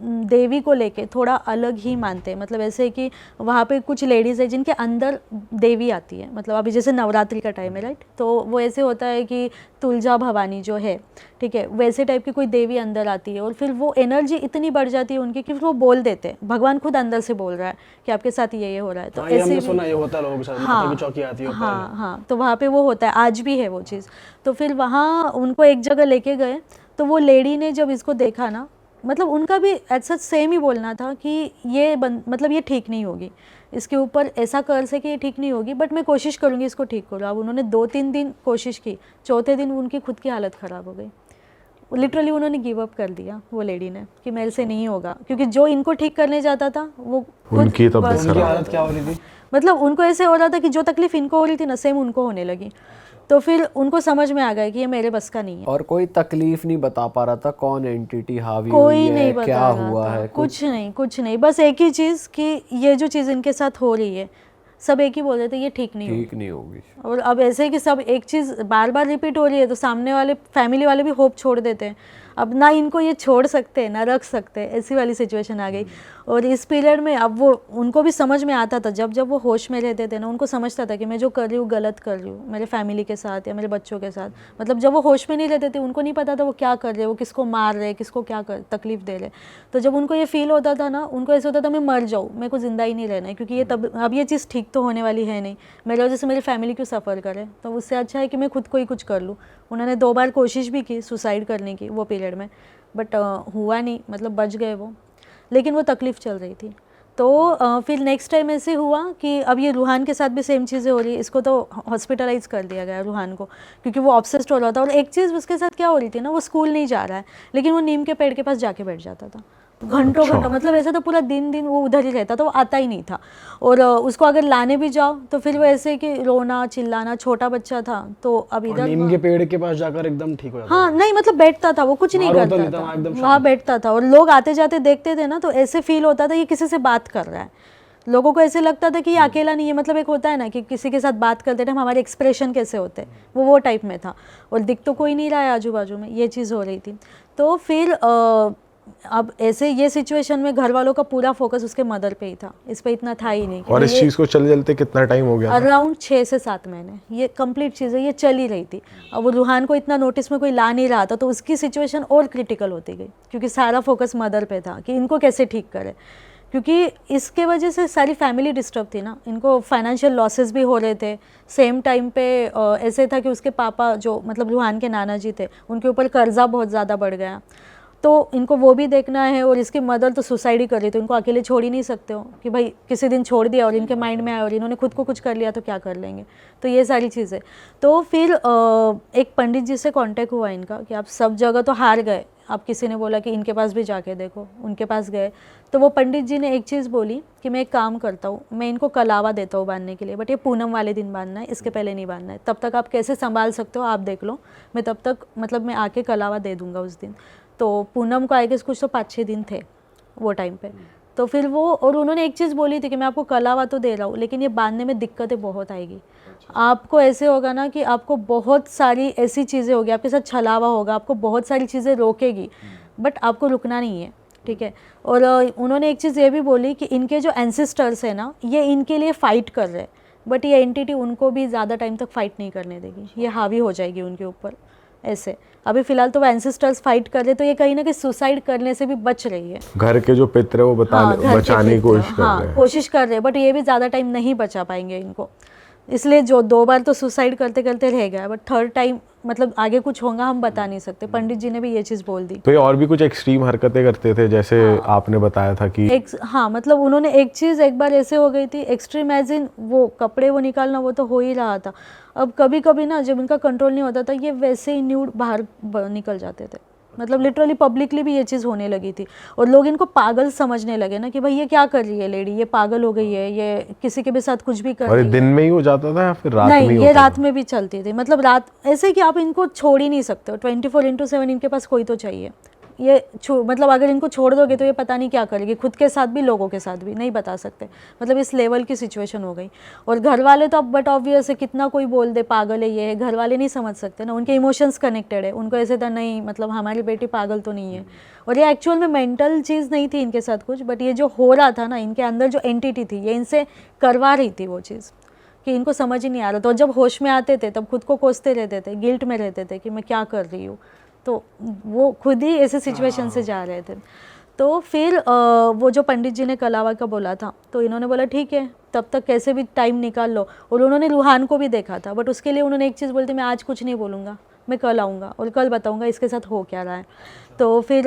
देवी को लेके थोड़ा अलग ही मानते हैं, मतलब ऐसे कि वहाँ पे कुछ लेडीज़ है जिनके अंदर देवी आती है, मतलब अभी जैसे नवरात्रि का टाइम है, राइट, तो वो ऐसे होता है कि तुलजा भवानी जो है, ठीक है, वैसे टाइप की कोई देवी अंदर आती है, और फिर वो एनर्जी इतनी बढ़ जाती है उनकी कि फिर वो बोल देते हैं, भगवान खुद अंदर से बोल रहा है कि आपके साथ ये हो रहा है। तो ऐसे सुना ये होता है लोगों के साथ, माता की चौकी आती है। हाँ, तो वहाँ पे वो होता है, आज भी है वो चीज़। तो फिर वहाँ उनको एक जगह लेके गए, तो वो लेडी ने जब इसको देखा ना, मतलब उनका भी एट सच सेम ही बोलना था कि ये मतलब ये ठीक नहीं होगी, इसके ऊपर ऐसा कर्ज है कि ये ठीक नहीं होगी, बट मैं कोशिश करूँगी इसको ठीक करूँ। अब उन्होंने 2-3 दिन कोशिश की, चौथे दिन उनकी खुद की हालत ख़राब हो गई, लिटरली उन्होंने गिव अप कर दिया वो लेडी ने कि मेरे से नहीं होगा, क्योंकि जो इनको ठीक करने जाता था वो उनकी तो उनकी हालत क्या हो रही थी, मतलब उनको ऐसे हो रहा था कि जो तकलीफ इनको हो रही थी ना, सेम उनको होने लगी। तो फिर उनको समझ में आ गया कि ये मेरे बस का नहीं है। और कोई तकलीफ नहीं बता पा रहा था, कौन एंटिटी हावी कोई हुई नहीं है, बता क्या रहा हुआ था, है, कुछ नहीं, बस एक ही चीज़ कि ये जो चीज़ इनके साथ हो रही है, सब एक ही बोल रहे थे ये ठीक नहीं होगी। ठीक नहीं होगी। और अब ऐसे कि सब एक चीज़ बार बार रिपीट हो रही है, तो सामने वाले फैमिली वाले भी होप छोड़ देते हैं। अब ना इनको ये छोड़ सकते ना रख सकते, ऐसी वाली सिचुएशन आ गई। और इस पीरियड में अब वो उनको भी समझ में आता था, जब जब वो होश में रहते थे ना, उनको समझता था कि मैं जो कर रही हूँ गलत कर रही हूँ मेरे फैमिली के साथ या मेरे बच्चों के साथ। मतलब जब वो होश में नहीं रहते थे उनको नहीं पता था वो क्या कर रहे, वो किसको मार रहे, किसको क्या तकलीफ दे रहे। तो जब उनको ये फील होता था ना, उनको ऐसा होता था मैं मर जाऊँ, मेरे को ज़िंदा ही नहीं रहना है, क्योंकि ये तब अब ये चीज़ ठीक तो होने वाली है नहीं, मेरे वजह से मेरी फैमिली क्यों सफ़र करे, तो उससे अच्छा है कि मैं खुद को ही कुछ कर लूँ। उन्होंने 2 बार कोशिश भी की सुसाइड करने की वो पीरियड में, बट हुआ नहीं, मतलब बच गए वो, लेकिन वो तकलीफ़ चल रही थी। तो फिर नेक्स्ट टाइम ऐसे हुआ कि अब ये रूहान के साथ भी सेम चीज़ें हो रही है। इसको तो हॉस्पिटलाइज कर दिया गया रूहान को, क्योंकि वो ऑब्सेस्ड हो रहा था। और एक चीज़ उसके साथ क्या हो रही थी ना, वो स्कूल नहीं जा रहा है, लेकिन वो नीम के पेड़ के पास जाके बैठ जाता था घंटों, मतलब ऐसा तो पूरा दिन वो उधर ही रहता था, वो आता ही नहीं था। और उसको अगर लाने भी जाओ तो फिर वो ऐसे कि रोना चिल्लाना, छोटा बच्चा था तो अब इधर नीम के पेड़ के पास जाकर एकदम ठीक हो जाता। हाँ नहीं, मतलब बैठता था, वो कुछ नहीं करता था, वहाँ बैठता था। और लोग आते जाते देखते थे ना, तो ऐसे फील होता था ये किसी से बात कर रहा है। लोगों को ऐसे लगता था कि ये अकेला नहीं है, मतलब एक होता है ना कि किसी के साथ बात करते टाइम हमारे एक्सप्रेशन कैसे होते, वो टाइप में था। और दिख तो कोई नहीं रहा है आजू बाजू में, ये चीज़ हो रही थी। तो फिर अब ऐसे ये सिचुएशन में घर वालों का पूरा फोकस उसके मदर पे ही था, इस पे इतना था ही नहीं। और इस चीज को चलते कितना टाइम हो गया था? अराउंड 6 से 7 महीने ये कंप्लीट चीज़ है, ये चल ही रही थी। अब वो रूहान को इतना नोटिस में कोई ला नहीं रहा था, तो उसकी सिचुएशन और क्रिटिकल होती गई, क्योंकि सारा फोकस मदर पे था कि इनको कैसे ठीक करे, क्योंकि इसके वजह से सारी फैमिली डिस्टर्ब थी ना। इनको फाइनेंशियल लॉसेस भी हो रहे थे। सेम टाइम पे ऐसे था कि उसके पापा जो मतलब रूहान के नाना जी थे, उनके ऊपर कर्जा बहुत ज़्यादा बढ़ गया, तो इनको वो भी देखना है। और इसकी मदर तो सुसाइड ही कर रही, तो इनको अकेले छोड़ ही नहीं सकते हो कि भाई किसी दिन छोड़ दिया और इनके माइंड में आया और इन्होंने खुद को कुछ कर लिया तो क्या कर लेंगे। तो ये सारी चीज़ें। तो फिर एक पंडित जी से कांटेक्ट हुआ इनका कि आप सब जगह तो हार गए, आप किसी ने बोला कि इनके पास भी जाके देखो, उनके पास गए तो वो पंडित जी ने एक चीज़ बोली कि मैं एक काम करता हूँ, मैं इनको कलावा देता हूँ बांधने के लिए, बट ये पूनम वाले दिन बांधना है, इसके पहले नहीं बांधना है। तब तक आप कैसे संभाल सकते हो आप देख लो, मैं तब तक मतलब मैं आके कलावा दे दूँगा उस दिन। तो पूनम को आई गेस कुछ तो 5-6 दिन थे वो टाइम पे। तो फिर वो, और उन्होंने एक चीज़ बोली थी कि मैं आपको कलावा तो दे रहा हूँ, लेकिन ये बांधने में दिक्कतें बहुत आएगी। आपको ऐसे होगा ना कि आपको बहुत सारी ऐसी चीज़ें होगी, आपके साथ छलावा होगा, आपको बहुत सारी चीज़ें रोकेगी, बट आपको रुकना नहीं है, ठीक है। और उन्होंने एक चीज़ ये भी बोली कि इनके जो एंसेस्टर्स है ना, ये इनके लिए फ़ाइट कर रहे हैं, बट ये एंटिटी उनको भी ज़्यादा टाइम तक फ़ाइट नहीं करने देगी, ये हावी हो जाएगी उनके ऊपर। ऐसे अभी फिलहाल तो वो एंसेस्टर्स फाइट कर रहे, तो ये कहीं ना कहीं सुसाइड करने से भी बच रही है। घर के जो पितर है वो बचाने की कोशिश कर रहे हैं। कोशिश कर रहे हैं, बट ये भी ज़्यादा टाइम नहीं बचा पाएंगे इनको, इसलिए जो 2 बार तो सुसाइड करते करते रह गया, बट 3rd टाइम मतलब आगे कुछ होगा हम बता नहीं सकते। पंडित जी ने भी ये चीज़ बोल दी। तो ये और भी कुछ एक्सट्रीम हरकतें करते थे, जैसे आपने बताया था कि हाँ मतलब उन्होंने एक चीज़ एक बार ऐसे हो गई थी, एक्सट्रीम एज इन वो कपड़े वो निकालना वो तो हो ही रहा था। अब कभी कभी ना जब इनका कंट्रोल नहीं होता था, ये वैसे ही न्यूड बाहर निकल जाते थे, मतलब लिटरली पब्लिकली भी ये चीज़ होने लगी थी। और लोग इनको पागल समझने लगे ना कि भाई ये क्या कर रही है लेडी, ये पागल हो गई है, ये किसी के भी साथ कुछ भी कर रही है। और दिन में ही हो जाता था या फिर रात में ही नहीं, होता ये रात था? में भी चलती थी, मतलब रात ऐसे कि आप इनको छोड़ ही नहीं सकते हो, 24/7 इनके पास कोई तो चाहिए। ये मतलब अगर इनको छोड़ दोगे तो ये पता नहीं क्या करेगी, खुद के साथ भी लोगों के साथ भी नहीं बता सकते, मतलब इस लेवल की सिचुएशन हो गई। और घर वाले तो अब बट ऑब्वियस है, कितना कोई बोल दे पागल है ये है, घर वाले नहीं समझ सकते ना, उनके इमोशंस कनेक्टेड है, उनको ऐसे था नहीं मतलब हमारी बेटी पागल तो नहीं है। और ये एक्चुअल में मेंटल चीज़ नहीं थी इनके साथ कुछ, बट ये जो हो रहा था ना, इनके अंदर जो एंटिटी थी ये इनसे करवा रही थी वो चीज़, कि इनको समझ ही नहीं आ रहा। तो जब होश में आते थे तब खुद को कोसते रहते थे, गिल्ट में रहते थे कि मैं क्या कर रही हूँ, तो वो खुद ही ऐसे सिचुएशन से जा रहे थे। तो फिर वो जो पंडित जी ने कलावा का बोला था, तो इन्होंने बोला ठीक है तब तक कैसे भी टाइम निकाल लो। और उन्होंने रूहान को भी देखा था, बट उसके लिए उन्होंने एक चीज़ बोली थी, मैं आज कुछ नहीं बोलूँगा, मैं कल आऊँगा और कल बताऊँगा इसके साथ हो क्या रहा है। तो फिर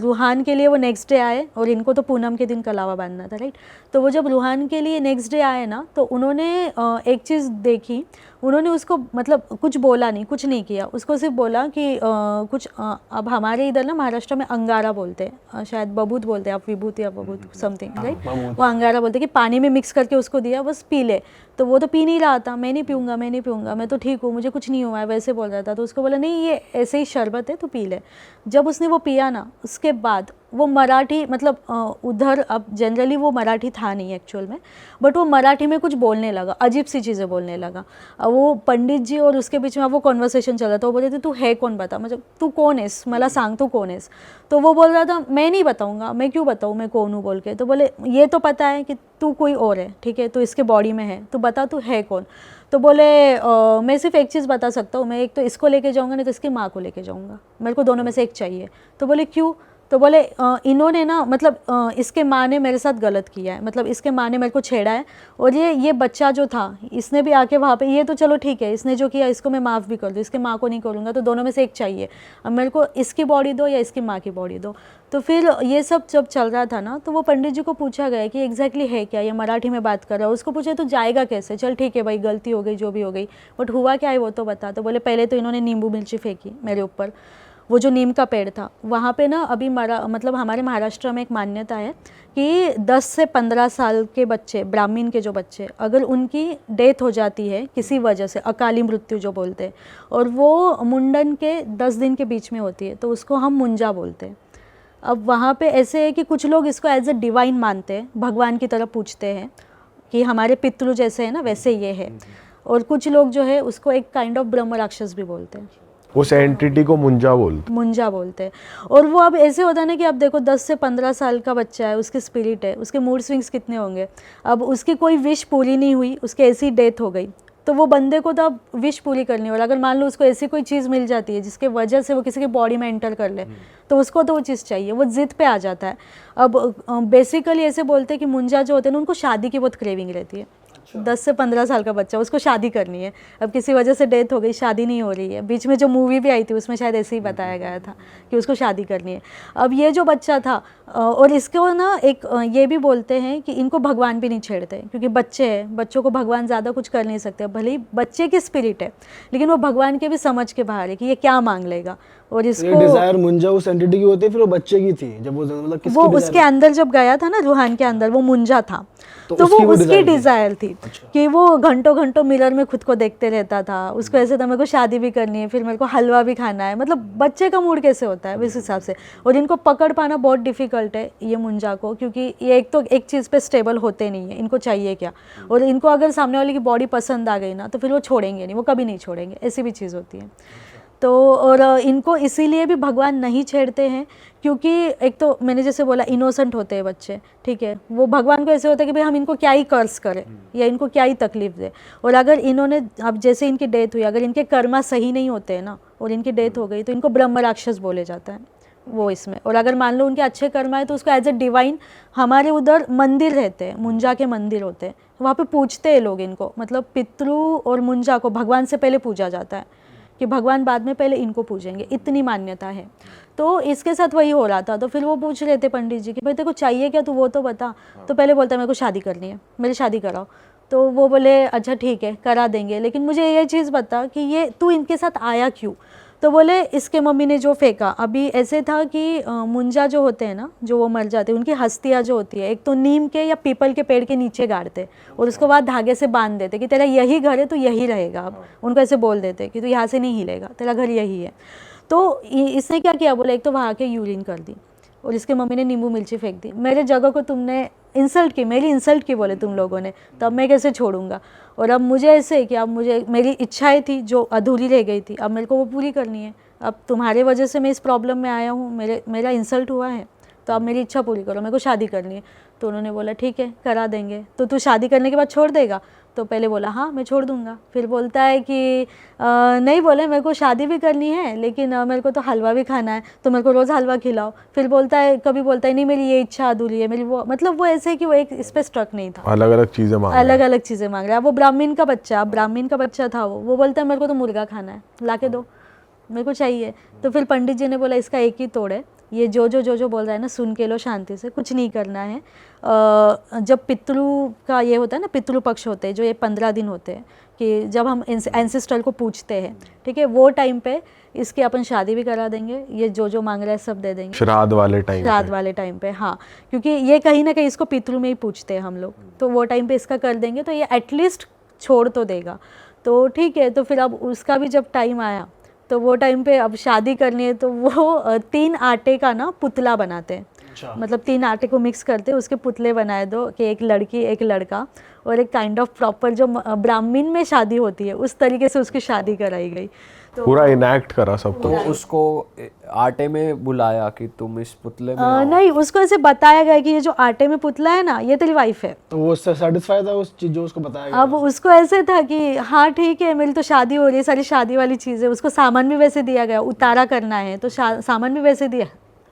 रूहान के लिए वो नेक्स्ट डे आए, और इनको तो पूनम के दिन कलावा बांधना था, राइट। तो वो जब रूहान के लिए नेक्स्ट डे आए ना, तो उन्होंने एक चीज़ देखी, उन्होंने उसको मतलब कुछ बोला नहीं, कुछ नहीं किया, उसको सिर्फ बोला कि कुछ अब हमारे इधर ना महाराष्ट्र में अंगारा बोलते हैं, शायद बबूत बोलते हैं आप, विभूत या बबूत समथिंग, राइट। वो अंगारा बोलते हैं कि पानी में मिक्स करके उसको दिया, बस पी ले। तो वो तो पी नहीं रहा था, मैं नहीं पीऊँगा, मैं नहीं पीऊँगा, मैं तो ठीक हूँ, मुझे कुछ नहीं हुआ है, वैसे बोल रहा था। तो उसको बोला नहीं ये ऐसे ही शरबत है, तो पी ले। जब उसने वो पिया ना, उसके बाद वो मराठी मतलब उधर, अब जनरली वो मराठी था नहीं एक्चुअल में, बट वो मराठी में कुछ बोलने लगा, अजीब सी चीज़ें बोलने लगा। वो पंडित जी और उसके बीच में वो कॉन्वर्सेशन चल रहा था, वो बोल रहे थे तू है कौन, बता, मतलब तू कौन हैस, मला सांग तू कौन हैस। तो वो बोल रहा था मैं नहीं बताऊँगा, मैं क्यों बताऊँ मैं कौन हूँ बोल के। तो बोले ये तो पता है कि तू कोई और है, ठीक है, तो इसके बॉडी में है, तो बता तू है कौन। तो बोले मैं सिर्फ एक चीज़ बता सकता हूँ, मैं एक तो इसको लेके जाऊँगा, नहीं तो इसकी माँ को लेके जाऊँगा, मेरे को दोनों में से एक चाहिए। तो बोले क्यों। तो बोले इन्होंने ना मतलब इसके माँ ने मेरे साथ गलत किया है, मतलब इसके माँ ने मेरे को छेड़ा है, और ये बच्चा जो था इसने भी आके वहाँ पे, ये तो चलो ठीक है इसने जो किया इसको मैं माफ़ भी कर दूँ, इसके माँ को नहीं करूँगा, तो दोनों में से एक चाहिए, अब मेरे को इसकी बॉडी दो या इसकी माँ की बॉडी दो। तो फिर ये सब जब चल रहा था ना, तो वो पंडित जी को पूछा गया कि एग्जैक्टली है क्या, ये मराठी में बात कर रहा है। उसको पूछा तो जाएगा कैसे, चल ठीक है भाई गलती हो गई जो भी हो गई, बट हुआ क्या है वो तो बता। तो बोले पहले तो इन्होंने नींबू मिर्ची फेंकी मेरे ऊपर, वो जो नीम का पेड़ था वहाँ पे ना, अभी मतलब हमारे महाराष्ट्र में एक मान्यता है कि 10 से 15 साल के बच्चे, ब्राह्मण के जो बच्चे, अगर उनकी डेथ हो जाती है किसी वजह से, अकाली मृत्यु जो बोलते हैं, और वो मुंडन के 10 दिन के बीच में होती है, तो उसको हम मुंजा बोलते हैं। अब वहाँ पे ऐसे है कि कुछ लोग इसको एज अ डिवाइन मानते हैं, भगवान की तरह पूछते हैं कि हमारे पितृ जैसे है ना वैसे ये है, और कुछ लोग जो है उसको एक काइंड ऑफ ब्रह्म राक्षस भी बोलते हैं, उस एंटिटी को मुंजा बोलते हैं। और वो अब ऐसे होता है ना कि अब देखो 10 से 15 साल का बच्चा है, उसकी स्पिरिट है, उसके मूड स्विंग्स कितने होंगे। अब उसकी कोई विश पूरी नहीं हुई, उसकी ऐसी डेथ हो गई, तो वो बंदे को तो अब विश पूरी करनी है। और अगर मान लो उसको ऐसी कोई चीज़ मिल जाती है जिसके वजह से वो किसी के बॉडी में एंटर कर ले, तो उसको तो वो चीज़ चाहिए, वो जिद पे आ जाता है। अब बेसिकली ऐसे बोलते हैं कि मुंजा जो होते हैं ना, उनको शादी की बहुत क्रेविंग रहती है। 10 से 15 साल का बच्चा, उसको शादी करनी है। अब किसी वजह से डेथ हो गई, शादी नहीं हो रही है। बीच में जो मूवी भी आई थी उसमें शायद ऐसे ही बताया गया था कि उसको शादी करनी है। अब ये जो बच्चा था, और इसको ना एक ये भी बोलते हैं कि इनको भगवान भी नहीं छेड़ते, क्योंकि बच्चे हैं, बच्चों को भगवान ज़्यादा कुछ कर नहीं सकते। भले ही बच्चे की स्पिरिट है, लेकिन वो भगवान के भी समझ के बाहर है कि ये क्या मांग लेगा। और इसको डिजायर मुंजा उस एंटिटी की होती है, फिर वो बच्चे की थी जब वो मतलब किसकी वो उसके अंदर जब गया था ना, रूहान के अंदर, वो मुंजा था, तो वो उसकी डिजायर थी कि वो घंटों घंटों मिरर में खुद को देखते रहता था। उसको ऐसे था मेरे को शादी भी करनी है, फिर मेरे को हलवा भी खाना है। मतलब बच्चे का मूड कैसे होता है इस हिसाब से। और इनको पकड़ पाना बहुत डिफिकल्ट है ये मुंजा को, क्योंकि ये एक तो एक चीज़ पे स्टेबल होते नहीं है। इनको चाहिए क्या, और इनको अगर सामने वाले की बॉडी पसंद आ गई ना, तो फिर वो छोड़ेंगे नहीं, वो कभी नहीं छोड़ेंगे, ऐसी भी चीज़ होती है। तो और इनको इसीलिए भी भगवान नहीं छेड़ते हैं, क्योंकि एक तो मैंने जैसे बोला इनोसेंट होते हैं बच्चे, ठीक है। वो भगवान को ऐसे होता है कि भाई हम इनको क्या ही कर्ज करें या इनको क्या ही तकलीफ दे। और अगर इन्होंने, अब जैसे इनकी डेथ हुई, अगर इनके कर्मा सही नहीं होते हैं ना और इनकी डेथ हो गई, तो इनको ब्रह्म राक्षस बोले जाता है वो इसमें। और अगर मान लो उनके अच्छे कर्मा है, तो उसको एज ए डिवाइन, हमारे उधर मंदिर रहते हैं, मुंजा के मंदिर होते हैं, वहाँ पे पूजते हैं लोग इनको। मतलब पितृ और मुंजा को भगवान से पहले पूजा जाता है, कि भगवान बाद में पहले इनको पूजेंगे, इतनी मान्यता है। तो इसके साथ वही हो रहा था। तो फिर वो पूछ रहे थे पंडित जी कि भाई तेरे को चाहिए क्या, तू वो तो बता। तो पहले बोलता है मेरे को शादी करनी है, मेरी शादी कराओ। तो वो बोले अच्छा ठीक है करा देंगे, लेकिन मुझे ये चीज़ बता कि ये तू इनके साथ आया क्यों। तो बोले इसके मम्मी ने जो फेंका। अभी ऐसे था कि मुंजा जो होते हैं ना, जो वो मर जाते हैं, उनकी हस्तियाँ जो होती है, एक तो नीम के या पीपल के पेड़ के नीचे गाड़ते और उसको बाद धागे से बांध देते कि तेरा यही घर है, तो यही रहेगा। अब उनको ऐसे बोल देते कि तू यहाँ से नहीं हिलेगा, तेरा घर यही है। तो इसने क्या किया, बोले एक तो वहाँ के यूरिन कर दी, और इसके मम्मी ने नींबू मिर्ची फेंक दी। मेरे जगह को तुमने इंसल्ट की, मेरी इंसल्ट की बोले तुम लोगों ने, तो अब मैं कैसे छोड़ूंगा। और अब मुझे ऐसे कि अब मुझे, मेरी इच्छाएं थी जो अधूरी रह गई थी, अब मेरे को वो पूरी करनी है। अब तुम्हारे वजह से मैं इस प्रॉब्लम में आया हूँ, मेरा इंसल्ट हुआ है, तो अब मेरी इच्छा पूरी करो, मेरे को शादी करनी है। तो उन्होंने बोला ठीक है करा देंगे, तो तू शादी करने के बाद छोड़ देगा। तो पहले बोला हाँ मैं छोड़ दूंगा, फिर बोलता है कि नहीं, बोले मेरे को शादी भी करनी है, लेकिन मेरे को तो हलवा भी खाना है, तो मेरे को रोज़ हलवा खिलाओ। फिर बोलता है, कभी बोलता है नहीं मेरी ये इच्छा अधूरी है, मेरी वो, मतलब वो ऐसे कि वो एक इस पर स्ट्रक नहीं था, अलग अलग चीज़ें मांग रहा है। वो ब्राह्मण का बच्चा था, वो बोलता है मेरे को तो मुर्गा खाना है, ला के दो, मेरे को चाहिए। तो फिर पंडित जी ने बोला इसका एक ही तोड़ है, ये जो बोल रहा है ना सुन के लो शांति से, कुछ नहीं करना है। जब पितृ का ये होता है ना, पितृ पक्ष होते हैं जो ये 15 दिन होते हैं, कि जब हम एंसेस्टर को पूछते हैं, ठीक है, वो टाइम पे इसकी अपन शादी भी करा देंगे, ये जो मांग रहा है सब दे देंगे श्राद्ध वाले टाइम पे। हाँ, क्योंकि ये कहीं ना कहीं इसको पितृ में ही पूछते हैं हम लोग, तो वो टाइम पे इसका कर देंगे, तो ये एटलीस्ट छोड़ तो देगा। तो ठीक है, तो फिर अब उसका भी जब टाइम आया, तो वो टाइम पे अब शादी करनी है, तो वो 3 आटे का ना पुतला बनाते हैं। मतलब 3 आटे को मिक्स करते हैं, उसके पुतले बनाए दो, कि एक लड़की एक लड़का, और एक काइंड ऑफ प्रॉपर जो ब्राह्मण में शादी होती है उस तरीके से उसकी शादी कराई गई। तो पूरा इनैक्ट करा सब। तो उसको आटे में बुलाया कि तुम इस पुतले में आओ। नहीं, उसको ऐसे बताया गया कि ये जो आटे में पुतला है ना, ये तेरी वाइफ है। तो वो सेटिस्फाई था उस चीज जो उसको बताया गया। अब उसको ऐसे था कि हाँ ठीक है, मेरी तो शादी हो रही है, सारी शादी वाली चीज़ें, उसको सामान भी वैसे दिया गया, उतारा करना है तो सामान भी वैसे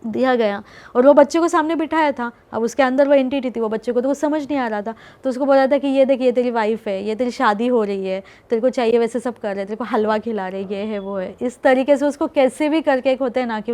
दिया गया, और वो बच्चे को सामने बिठाया था। अब उसके अंदर वो एंटिटी थी, वो बच्चे को तो कुछ समझ नहीं आ रहा था, तो उसको बोला था कि ये देख, ये तेरी वाइफ है, ये तेरी शादी हो रही है, तेरे को चाहिए वैसे सब कर रहे, तेरे को हलवा खिला रहे, ये है वो है। इस तरीके से उसको कैसे भी करके, एक होते हैं ना कि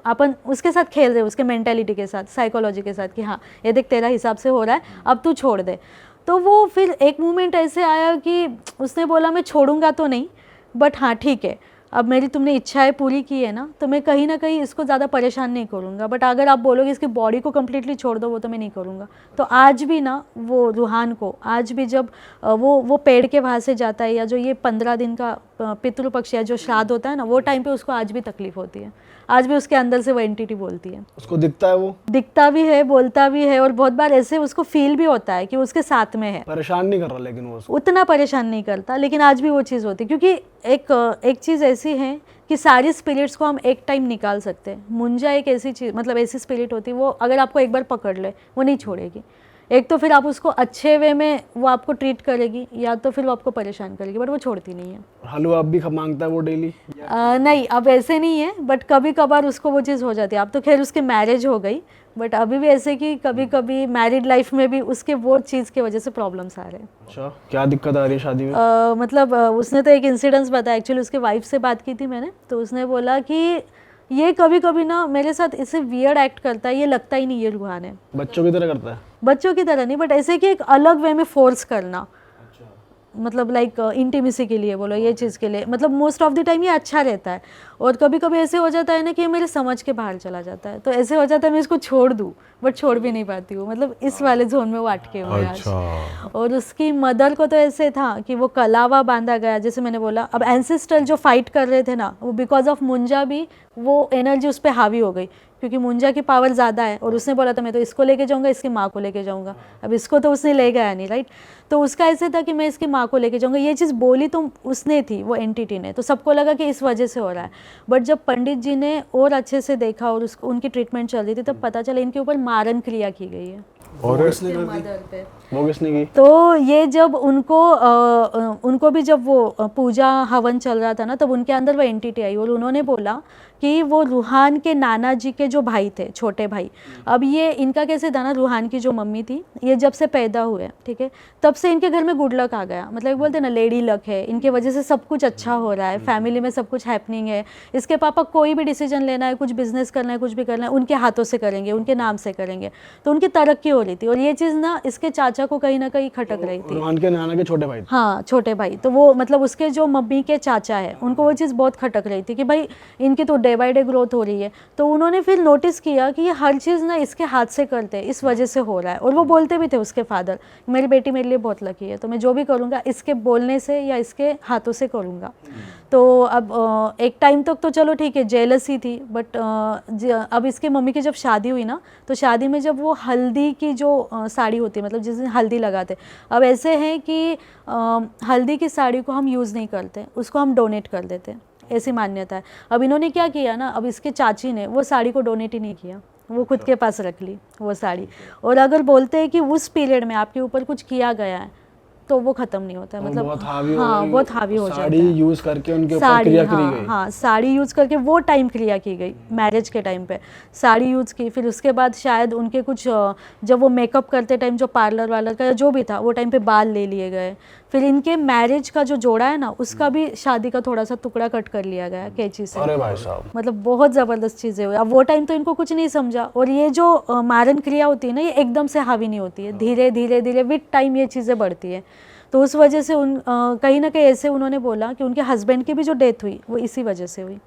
अपन उसके साथ खेल रहे, उसके मेंटेलिटी के साथ, साइकोलॉजी के साथ, कि हाँ ये देख तेरा हिसाब से हो रहा है, अब तू छोड़ दे। तो वो फिर एक मोमेंट ऐसे आया कि उसने बोला मैं छोड़ूंगा तो नहीं, बट हाँ ठीक है, अब मेरी तुमने इच्छाएं पूरी की है ना, तो मैं कहीं ना कहीं इसको ज़्यादा परेशान नहीं करूँगा, बट अगर आप बोलोगे इसकी बॉडी को कम्प्लीटली छोड़ दो, वो तो मैं नहीं करूँगा। तो आज भी ना वो रूहान को, आज भी जब वो पेड़ के वहाँ से जाता है, या जो ये 15 दिन का पितृपक्ष या जो श्राद्ध होता है ना, वो टाइम पे उसको आज भी तकलीफ होती है, आज भी उसके अंदर से वो एंटिटी बोलती है। उसको दिखता है, वो दिखता भी है, बोलता भी है, और बहुत बार ऐसे उसको फील भी होता है कि उसके साथ में है। परेशान नहीं कर रहा, लेकिन वो उतना परेशान नहीं करता, लेकिन आज भी वो चीज़ होती है। क्योंकि एक चीज़ ऐसी है कि सारी स्पिरिट्स को हम एक टाइम निकाल सकते हैं। मुंजा एक ऐसी चीज़, मतलब ऐसी स्पिरिट होती है, वो अगर आपको एक बार पकड़ ले वो नहीं छोड़ेगी। एक तो फिर आप उसको अच्छे वे में वो आपको ट्रीट करेगी, या तो फिर वो आपको परेशान करेगी, बट वो छोड़ती नहीं है। हलवा अब भी मांगता है वो डेली? नहीं, अब ऐसे नहीं है, बट कभी कभार उसको वो चीज़ हो जाती है। अब तो खैर उसकी मैरिज हो गई, बट अभी भी ऐसे कि कभी कभी मैरिड लाइफ में भी उसके वो चीज़ की वजह से प्रॉब्लम्स आ रहे हैं। अच्छा, क्या दिक्कत आ रही है शादी में? मतलब उसने तो एक इंसिडेंस बताया, एक्चुअली उसके वाइफ से बात की थी मैंने, तो उसने बोला कि ये कभी कभी ना मेरे साथ इसे वियर्ड एक्ट करता है, ये लगता ही नहीं ये रूहान है। बच्चों की तरह करता है? बच्चों की तरह नहीं, बट ऐसे कि एक अलग वे में फोर्स करना, मतलब लाइक इंटीमेसी के लिए बोलो, ये चीज़ के लिए, मतलब मोस्ट ऑफ द टाइम ये अच्छा रहता है। और कभी कभी ऐसे हो जाता है ना कि ये मेरे समझ के बाहर चला जाता है, तो ऐसे हो जाता है मैं इसको छोड़ दूँ, बट छोड़ भी नहीं पाती हूँ, मतलब इस वाले जोन में वो अटके हुए हैं आज। और उसकी मदर को तो ऐसे था कि वो कलावा बांधा गया, जैसे मैंने बोला। अब एंसेस्टर जो फाइट कर रहे थे ना, वो बिकॉज ऑफ मुंजा भी वो एनर्जी उस पर हावी हो गई, क्योंकि मुंजा की पावर ज़्यादा है। और उसने बोला था मैं तो इसको लेके जाऊंगा, इसकी माँ को लेके जाऊंगा। अब इसको तो उसने ले गया नहीं, राइट। तो उसका ऐसे था कि मैं इसकी माँ को लेके जाऊंगा, ये चीज़ बोली तो उसने थी, वो एंटिटी ने, तो सबको लगा कि इस वजह से हो रहा है। बट जब पंडित जी ने और अच्छे से देखा और उसको उनकी ट्रीटमेंट चल रही थी, तब पता चला इनके ऊपर मारन क्रिया की गई है। और वो किसने की? तो ये जब उनको भी जब वो पूजा हवन चल रहा था ना, तब उनके अंदर वो एंटिटी आई और उन्होंने बोला कि वो रूहान के नाना जी के जो भाई थे, छोटे भाई। अब ये इनका कैसे था ना, रूहान की जो मम्मी थी, ये जब से पैदा हुए, ठीक है, तब से इनके घर में गुड लक आ गया। मतलब बोलते हैं ना लेडी लक है, इनके वजह से सब कुछ अच्छा हो रहा है, फैमिली में सब कुछ हैपनिंग है। इसके पापा कोई भी डिसीजन लेना है, कुछ बिजनेस करना है, कुछ भी करना है, उनके हाथों से करेंगे, उनके नाम से करेंगे, तो उनकी तरक्की हो रही थी। और ये चीज़ ना इसके चाचा को कहीं ना कहीं खटक रही थी। रूहान के नाना के छोटे भाई? हाँ, छोटे भाई। तो वो मतलब उसके जो मम्मी के चाचा है, उनको वो चीज़ बहुत खटक रही थी कि भाई इनकी तो डे बाई डे ग्रोथ हो रही है। तो उन्होंने फिर नोटिस किया कि ये हर चीज़ ना इसके हाथ से करते हैं, इस वजह से हो रहा है। और वो बोलते भी थे उसके फादर, मेरी बेटी मेरे लिए बहुत लकी है, तो मैं जो भी करूँगा इसके बोलने से या इसके हाथों से करूँगा। तो अब एक टाइम तक तो चलो ठीक है, जेलसी थी, बट अब इसके मम्मी की जब शादी हुई ना, तो शादी में जब वो हल्दी की जो साड़ी होती है, मतलब जिस दिन हल्दी लगाते, अब ऐसे है कि हल्दी की साड़ी को हम यूज़ नहीं करते, उसको हम डोनेट कर देते, ऐसी मान्यता है। अब इन्होंने क्या किया ना, अब इसके चाची ने वो साड़ी को डोनेट ही नहीं किया, वो खुद के पास रख ली वो साड़ी। और अगर बोलते हैं कि उस पीरियड में आपके ऊपर कुछ किया गया है, तो वो खत्म नहीं होता है, मतलब बहुत हावी हाँ बहुत हावी हो जाता है। साड़ी यूज करके उनके ऊपर साड़ी, क्रिया हाँ, करी गई? हाँ, साड़ी यूज़ करके वो टाइम क्रिया की गई, मैरिज के टाइम पे साड़ी यूज़ की। फिर उसके बाद शायद उनके कुछ जब वो मेकअप करते टाइम जो पार्लर वार्लर का जो भी था, वो टाइम पे बाल ले लिए गए। फिर इनके मैरिज का जो जोड़ा है ना, उसका भी शादी का थोड़ा सा टुकड़ा कट कर लिया गया कैंची से। अरे भाई साहब, मतलब बहुत ज़बरदस्त चीज़ें हुई। अब वो टाइम तो इनको कुछ नहीं समझा। और ये जो मारन क्रिया होती है ना, ये एकदम से हावी नहीं होती है, धीरे धीरे धीरे विद टाइम ये चीज़ें बढ़ती है। तो उस वजह से कहीं ना कहीं ऐसे उन्होंने बोला कि उनके हस्बैंड की भी जो डेथ हुई वो इसी वजह से हुई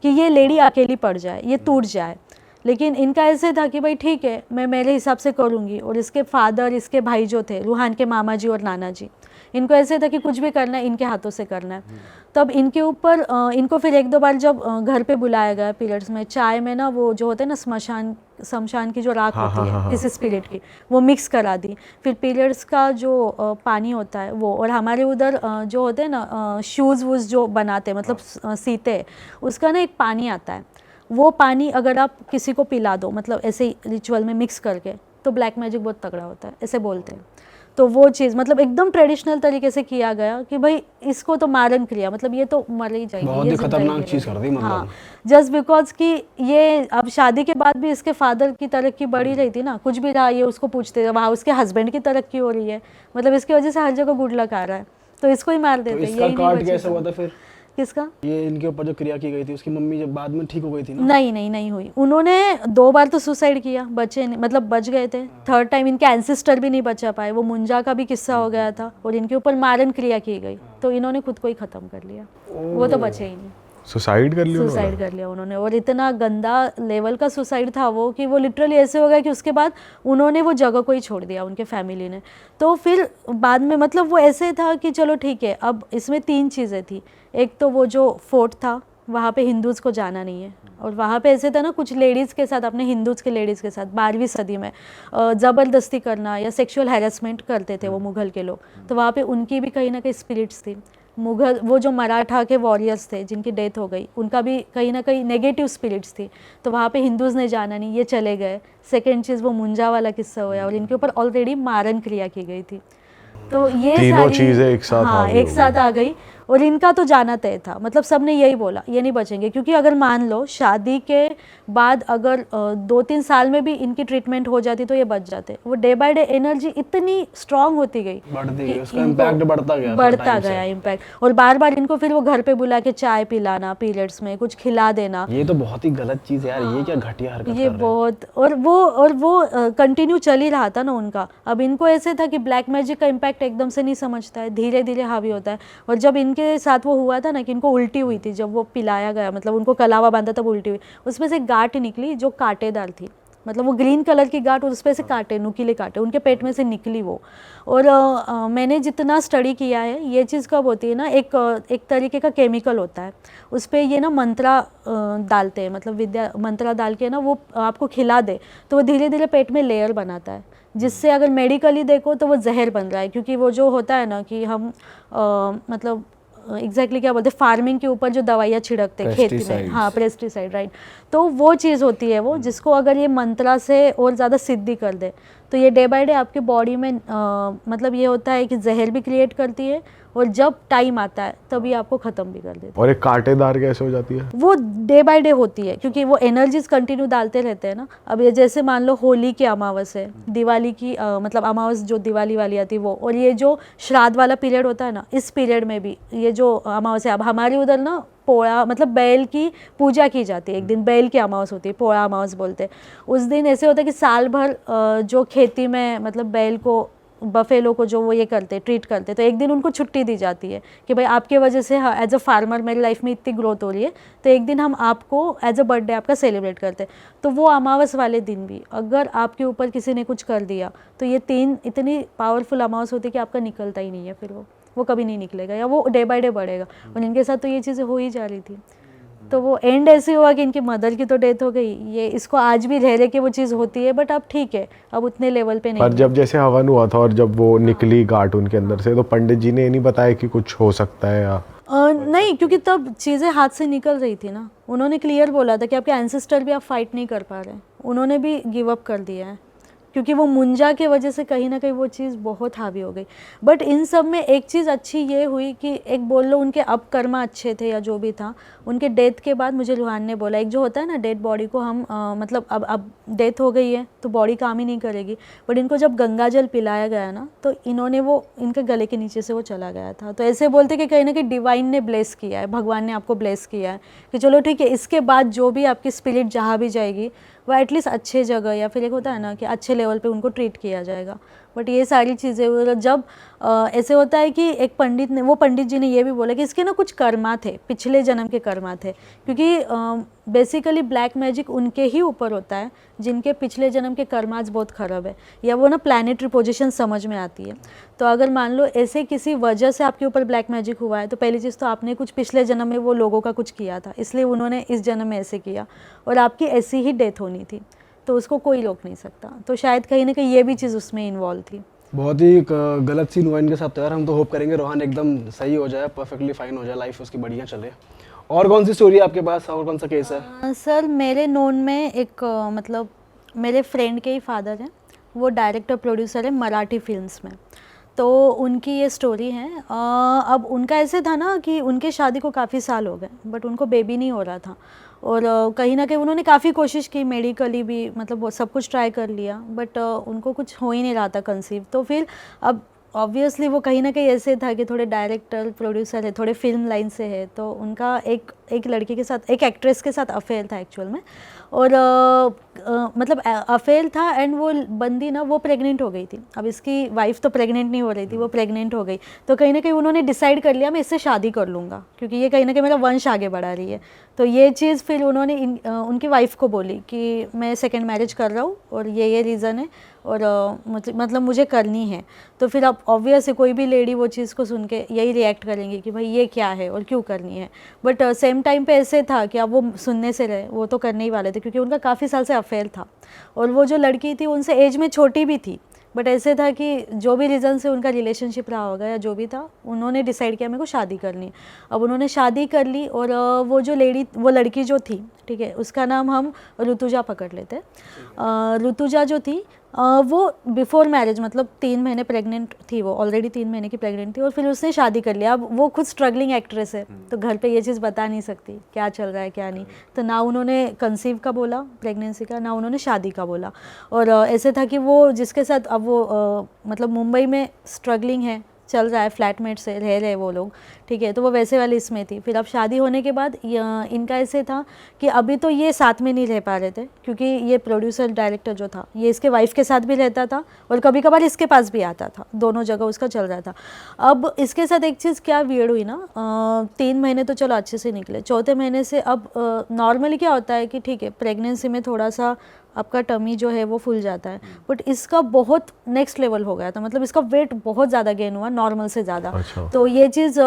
कि ये लेडी अकेली पड़ जाए, ये टूट जाए। लेकिन इनका ऐसे था कि भाई ठीक है, मैं मेरे हिसाब से करूँगी। और इसके फादर, इसके भाई जो थे, रूहान के मामा जी और नाना जी, इनको ऐसे था कि कुछ भी करना है इनके हाथों से करना है। तब इनके ऊपर इनको फिर एक दो बार जब घर पे बुलाया गया पीरियड्स में, चाय में ना वो जो होते हैं ना शमशान की जो राख होती है किसी स्पिरिट की, वो मिक्स करा दी। फिर पीरियड्स का जो पानी होता है वो, और हमारे उधर जो होते हैं ना शूज़ वूज़ जो बनाते हैं, मतलब सीते, उसका ना एक पानी आता है, वो पानी अगर आप किसी को पिला दो, मतलब ऐसे ही रिचुअल में मिक्स करके, तो ब्लैक मैजिक बहुत तगड़ा होता है, ऐसे बोलते हैं। तो वो चीज़ मतलब एकदम ट्रेडिशनल तरीके से किया गया कि भाई इसको तो मारन क्रिया, मतलब ये तो मर ही जाएगी, बहुत ये ही जिंदा ही खतरनाक नहीं चीज कर दी रहेगी। मतलब। हाँ, जस्ट बिकॉज कि ये अब शादी के बाद भी इसके फादर की तरक्की बढ़ी रही थी ना, कुछ भी रहा ये उसको पूछते थे, वहाँ उसके हस्बैंड की तरक्की हो रही है, मतलब इसकी वजह से हर जगह गुड लक आ रहा है, तो इसको ही मार तो देते। इसका यही नहीं कार्ड बची कैसे तो। हुआ था फिर? किसका? ये इनके ऊपर जो क्रिया की गई थी, उसकी मम्मी जब बाद में ठीक हो गई थी ना? नहीं हुई। उन्होंने 2 बार तो सुसाइड किया, बचे नहीं, मतलब बच गए थे। थर्ड टाइम इनके एंसेस्टर भी नहीं बचा पाए, वो मुंजा का भी किस्सा हो गया था और इनके ऊपर मारन क्रिया की गई, तो इन्होंने खुद को ही ख़त्म कर लिया, वो तो बचे ही नहीं। सुसाइड कर लिया सुसाइड कर लिया उन्होंने, और इतना गंदा लेवल का सुसाइड था वो कि वो लिटरली ऐसे हो गया कि उसके बाद उन्होंने वो जगह को ही छोड़ दिया, उनके फैमिली ने। तो फिर बाद में मतलब वो ऐसे था कि चलो ठीक है, अब इसमें 3 चीज़ें थी। एक तो वो जो फोर्ट था, वहाँ पे हिंदूज़ को जाना नहीं है, और वहाँ पे ऐसे था ना कुछ लेडीज़ के साथ, अपने हिंदूज़ के लेडीज़ के साथ 12वीं सदी में ज़बरदस्ती करना या सेक्सुअल हैरेसमेंट करते थे वो मुग़ल के लोग, तो वहाँ पे उनकी भी कहीं ना कहीं स्पिरिट्स थी। मुगल, वो जो मराठा के वॉरियर्स थे जिनकी डेथ हो गई, उनका भी कहीं ना कहीं नेगेटिव स्पिरिट्स थी, तो वहाँ पे हिंदूज़ ने जाना नहीं, ये चले गए। सेकेंड चीज़ वो मुंजा वाला किस्सा हुआ और इनके ऊपर ऑलरेडी मारन क्रिया की गई थी। तो ये तीनों सारी चीज़ें एक साथ हाँ हावी एक हो साथ आ गई और इनका तो जाना तय था। मतलब सबने यही बोला ये नहीं बचेंगे, क्योंकि अगर मान लो शादी के बाद अगर 2-3 साल में भी इनकी ट्रीटमेंट हो जाती तो ये बच जाते। वो डे बाय डे एनर्जी इतनी स्ट्रांग होती गई, बढ़ती गई, उसका इम्पैक्ट बढ़ता गया इम्पैक्ट। और बार बार इनको फिर वो घर पे बुला के चाय पिलाना, पीरियड्स में कुछ खिला देना, ये तो बहुत ही गलत चीज़ है यार, ये क्या घटिया हरकत ये कर रहे हैं। बहुत। और वो कंटिन्यू चल ही रहा था ना उनका। अब इनको ऐसे था कि ब्लैक मैजिक का इम्पैक्ट एकदम से नहीं समझता है, धीरे धीरे हावी होता है। और जब इनके साथ वो हुआ था ना कि इनको उल्टी हुई थी, जब वो पिलाया गया, मतलब उनको कलावा बांधा तब उल्टी हुई, उसमें से गांठ निकली जो कांटेदार थी, मतलब वो ग्रीन कलर की गांठ और उस पर से कांटे, नुकीले कांटे उनके पेट में से निकली वो। और मैंने जितना स्टडी किया है, ये चीज़ कब होती है ना, एक तरीके का केमिकल होता है, उस पर ये ना मंत्रा डालते हैं, मतलब विद्या मंत्रा डाल के ना वो आपको खिला दे तो वो धीरे धीरे पेट में लेयर बनाता है, जिससे अगर मेडिकली देखो तो वो जहर बन रहा है। क्योंकि वो जो होता है ना कि हम मतलब एग्जैक्टली क्या बोलते हैं, फार्मिंग के ऊपर जो दवाइयाँ छिड़कते हैं खेती में, हाँ पेस्टिसाइड, राइट। तो वो चीज़ होती है वो, जिसको अगर ये मंत्रा से और ज़्यादा सिद्धि कर दे तो ये डे बाय डे आपके बॉडी में मतलब ये होता है कि जहर भी क्रिएट करती है और जब टाइम आता है तभी आपको ख़त्म भी कर देती है। और एक कांटेदार कैसे हो जाती है? वो डे बाय डे होती है, क्योंकि वो एनर्जीज कंटिन्यू डालते रहते हैं ना। अब ये जैसे मान लो होली की अमावस है, दिवाली की मतलब अमावस जो दिवाली वाली आती है वो, और ये जो श्राद्ध वाला पीरियड होता है ना, इस पीरियड में भी ये जो अमावस है, अब हमारे उधर ना पोड़ा मतलब बैल की पूजा की जाती है, एक दिन बैल की अमावस होती है, पोड़ा अमावस बोलते हैं। उस दिन ऐसे होता है कि साल भर जो खेती में मतलब बैल को, बफेलो को जो वो ये करते ट्रीट करते, तो एक दिन उनको छुट्टी दी जाती है कि भाई आपके वजह से एज अ फार्मर मेरी लाइफ में इतनी ग्रोथ हो रही है, तो एक दिन हम आपको एज अ बर्थडे आपका सेलिब्रेट करते हैं। तो वो अमावस वाले दिन भी अगर आपके ऊपर किसी ने कुछ कर दिया तो ये 3 इतनी पावरफुल अमावस होती है कि आपका निकलता ही नहीं है, फिर वो कभी नहीं निकलेगा या वो डे बाय डे बढ़ेगा। और इनके साथ तो ये चीज़ें हो ही जा रही थी। तो वो एंड ऐसे हुआ कि इनकी मदर की तो डेथ हो गई, ये इसको आज भी रह के वो चीज़ होती है, बट अब ठीक है, अब उतने लेवल पे नहीं। पर जब जैसे हवन हुआ था और जब वो निकली गांठ उनके अंदर से, तो पंडित जी ने ये नहीं बताया कि कुछ हो सकता है या नहीं, क्योंकि तब चीज़ें हाथ से निकल रही थी ना। उन्होंने क्लियर बोला था कि आपके एंसेस्टर भी आप फाइट नहीं कर पा रहे, उन्होंने भी गिव अप कर दिया है, क्योंकि वो मुंजा के वजह से कहीं ना कहीं वो चीज़ बहुत हावी हो गई। बट इन सब में एक चीज़ अच्छी ये हुई कि एक बोल लो उनके अब कर्मा अच्छे थे या जो भी था, उनके डेथ के बाद मुझे रूहान ने बोला, एक जो होता है ना डेड बॉडी को हम मतलब अब डेथ हो गई है तो बॉडी काम ही नहीं करेगी, बट इनको जब गंगा जल पिलाया गया ना तो इन्होंने वो इनके गले के नीचे से वो चला गया था। तो ऐसे बोलते कि कहीं ना कहीं डिवाइन ने ब्लेस किया है, भगवान ने आपको ब्लेस किया है कि चलो ठीक है, इसके बाद जो भी आपकी स्पिरिट जहाँ भी जाएगी वो एटलीस्ट अच्छे जगह या फिर एक होता है ना कि अच्छे लेवल पे उनको ट्रीट किया जाएगा। बट ये सारी चीज़ें जब ऐसे होता है कि एक पंडित ने, वो पंडित जी ने ये भी बोला कि इसके ना कुछ कर्मा थे, पिछले जन्म के कर्मा थे, क्योंकि बेसिकली ब्लैक मैजिक उनके ही ऊपर होता है जिनके पिछले जन्म के कर्माज बहुत ख़राब है या वो ना प्लानिटरी पोजीशन समझ में आती है। तो अगर मान लो ऐसे किसी वजह से आपके ऊपर ब्लैक मैजिक हुआ है तो पहली चीज़ तो आपने कुछ पिछले जन्म में वो लोगों का कुछ किया था, इसलिए उन्होंने इस जन्म में ऐसे किया और आपकी ऐसी ही डेथ होनी थी, तो उसको कोई रोक नहीं सकता। तो शायद कहीं ना कहीं ये भी चीज़ उसमें इन्वॉल्व थी। बहुत ही गलत सीन हुआ इनके साथ यार। हम तो होप करेंगे रोहन एकदम सही हो जाए, परफेक्टली फाइन हो जाए, लाइफ उसकी बढ़िया चले। और कौन सी स्टोरी है आपके पास, और कौन सा केस है? सर मेरे नोन में एक मतलब मेरे फ्रेंड के ही फादर हैं, वो डायरेक्टर प्रोड्यूसर है मराठी फिल्म्स में, तो उनकी ये स्टोरी है। अब उनका ऐसे था ना कि उनके शादी को काफ़ी साल हो गए बट उनको बेबी नहीं हो रहा था, और कहीं ना कहीं उन्होंने काफ़ी कोशिश की, मेडिकली भी मतलब वो सब कुछ ट्राई कर लिया, बट उनको कुछ हो ही नहीं रहा था कंसीव। तो फिर अब ऑब्वियसली वो कहीं ना कहीं ऐसे था कि थोड़े डायरेक्टर प्रोड्यूसर है, थोड़े फिल्म लाइन से है, तो उनका एक लड़की के साथ, एक एक्ट्रेस के साथ अफेयर था एक्चुअल में, और मतलब अफेयर था एंड वो बंदी ना वो प्रेग्नेंट हो गई थी। अब इसकी वाइफ तो प्रेग्नेंट नहीं हो रही थी, वो प्रेग्नेंट हो गई, तो कहीं ना कहीं उन्होंने डिसाइड कर लिया मैं इससे शादी कर लूँगा क्योंकि ये कहीं ना कहीं मेरा वंश आगे बढ़ा रही है। तो ये चीज़ फिर उन्होंने उनकी वाइफ को बोली कि मैं सेकेंड मैरिज कर रहा हूँ और ये रीज़न है और मतलब मुझे करनी है। तो फिर अब ऑब्वियस है कोई भी लेडी वो चीज़ को सुन के यही रिएक्ट करेंगी कि भाई ये क्या है और क्यों करनी है। बट सेम टाइम पे ऐसे था कि अब वो सुनने से रहे, वो तो करने ही वाले थे क्योंकि उनका काफ़ी साल से अफेयर था, और वो जो लड़की थी उनसे एज में छोटी भी थी, बट ऐसे था कि जो भी रीज़न से उनका रिलेशनशिप रहा होगा या जो भी था, उन्होंने डिसाइड किया मेरे को शादी करनी है। अब उन्होंने शादी कर ली और वो जो लड़की जो थी, ठीक है, उसका नाम हम ऋतुजा पकड़ लेते हैं। ऋतुजा जो थी वो बिफोर मैरिज मतलब 3 महीने प्रेग्नेंट थी, वो ऑलरेडी 3 महीने की प्रेग्नेंट थी और फिर उसने शादी कर लिया। अब वो खुद स्ट्रगलिंग एक्ट्रेस है, तो घर पे ये चीज़ बता नहीं सकती क्या चल रहा है क्या नहीं, तो ना उन्होंने कंसीव का बोला प्रेगनेंसी का, ना उन्होंने शादी का बोला। और ऐसे था कि वो जिसके साथ अब वो मतलब मुंबई में स्ट्रगलिंग है, चल रहा है, फ्लैटमेट से रह रहे वो लोग, ठीक है, तो वो वैसे वाली इसमें थी। फिर अब शादी होने के बाद इनका ऐसे था कि अभी तो ये साथ में नहीं रह पा रहे थे, क्योंकि ये प्रोड्यूसर डायरेक्टर जो था ये इसके वाइफ के साथ भी रहता था और कभी कभार इसके पास भी आता था, दोनों जगह उसका चल रहा था। अब इसके साथ एक चीज़ क्या वियर्ड हुई ना, 3 महीने तो चलो अच्छे से निकले, चौथे महीने से अब नॉर्मली क्या होता है कि ठीक है प्रेगनेंसी में थोड़ा सा आपका टमी जो है वो फूल जाता है, बट इसका बहुत नेक्स्ट लेवल हो गया था, मतलब इसका वेट बहुत ज़्यादा गेन हुआ नॉर्मल से ज़्यादा। अच्छा। तो ये चीज़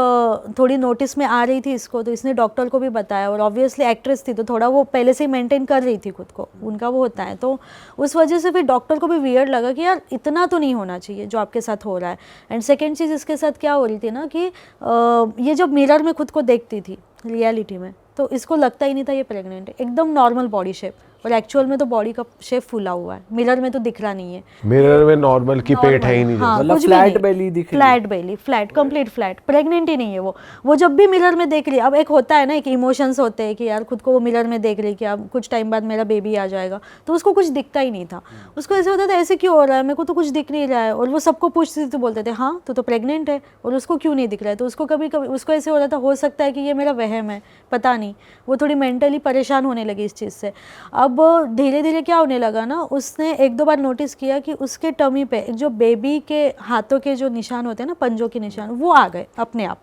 थोड़ी नोटिस में आ रही थी इसको, तो इसने डॉक्टर को भी बताया और ऑब्वियसली एक्ट्रेस थी तो थोड़ा वो पहले से ही मेंटेन कर रही थी खुद को, उनका वो होता है, तो उस वजह से फिर डॉक्टर को भी वियर्ड लगा कि यार इतना तो नहीं होना चाहिए जो आपके साथ हो रहा है। एंड सेकेंड चीज़ इसके साथ क्या हो रही थी ना कि ये जब मिरर में खुद को देखती थी रियलिटी में, तो इसको लगता ही नहीं था ये प्रेग्नेंट है, एकदम नॉर्मल बॉडी शेप, और एक्चुअल में तो बॉडी का शेप फुला हुआ है, मिरर में तो दिख रहा नहीं है। मिरर में नॉर्मल की पेट है ही नहीं। हाँ, मतलब कुछ भी फ्लैट नहीं, बेली दिख रही है। Flat belly, flat, complete flat, pregnant ही नहीं है वो जब भी मिरर में देख रही है। अब एक होता है ना, एक इमोशंस होते हैं कि यार खुद को वो मिरर में देख रही कि अब कुछ टाइम बाद मेरा बेबी आ जाएगा, तो उसको कुछ दिखता ही नहीं था। उसको ऐसे होता था ऐसे क्यों हो रहा है, मेरे को तो कुछ दिख नहीं रहा है, और वो सबको पूछती थी तो बोलते थे हाँ तो प्रेग्नेंट है, और उसको क्यों नहीं दिख रहा है। तो उसको कभी कभी उसको ऐसे हो रहा था, हो सकता है कि ये मेरा वहम है, पता नहीं, वो थोड़ी मेंटली परेशान होने लगी इस चीज़ से। अब धीरे धीरे क्या होने लगा ना, उसने 1-2 बार नोटिस किया कि उसके टमी पे जो बेबी के हाथों के जो निशान होते हैं ना, पंजों के निशान, वो आ गए अपने आप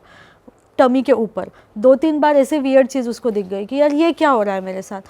टमी के ऊपर। 2-3 बार ऐसे वियर्ड चीज़ उसको दिख गई कि यार ये क्या हो रहा है मेरे साथ।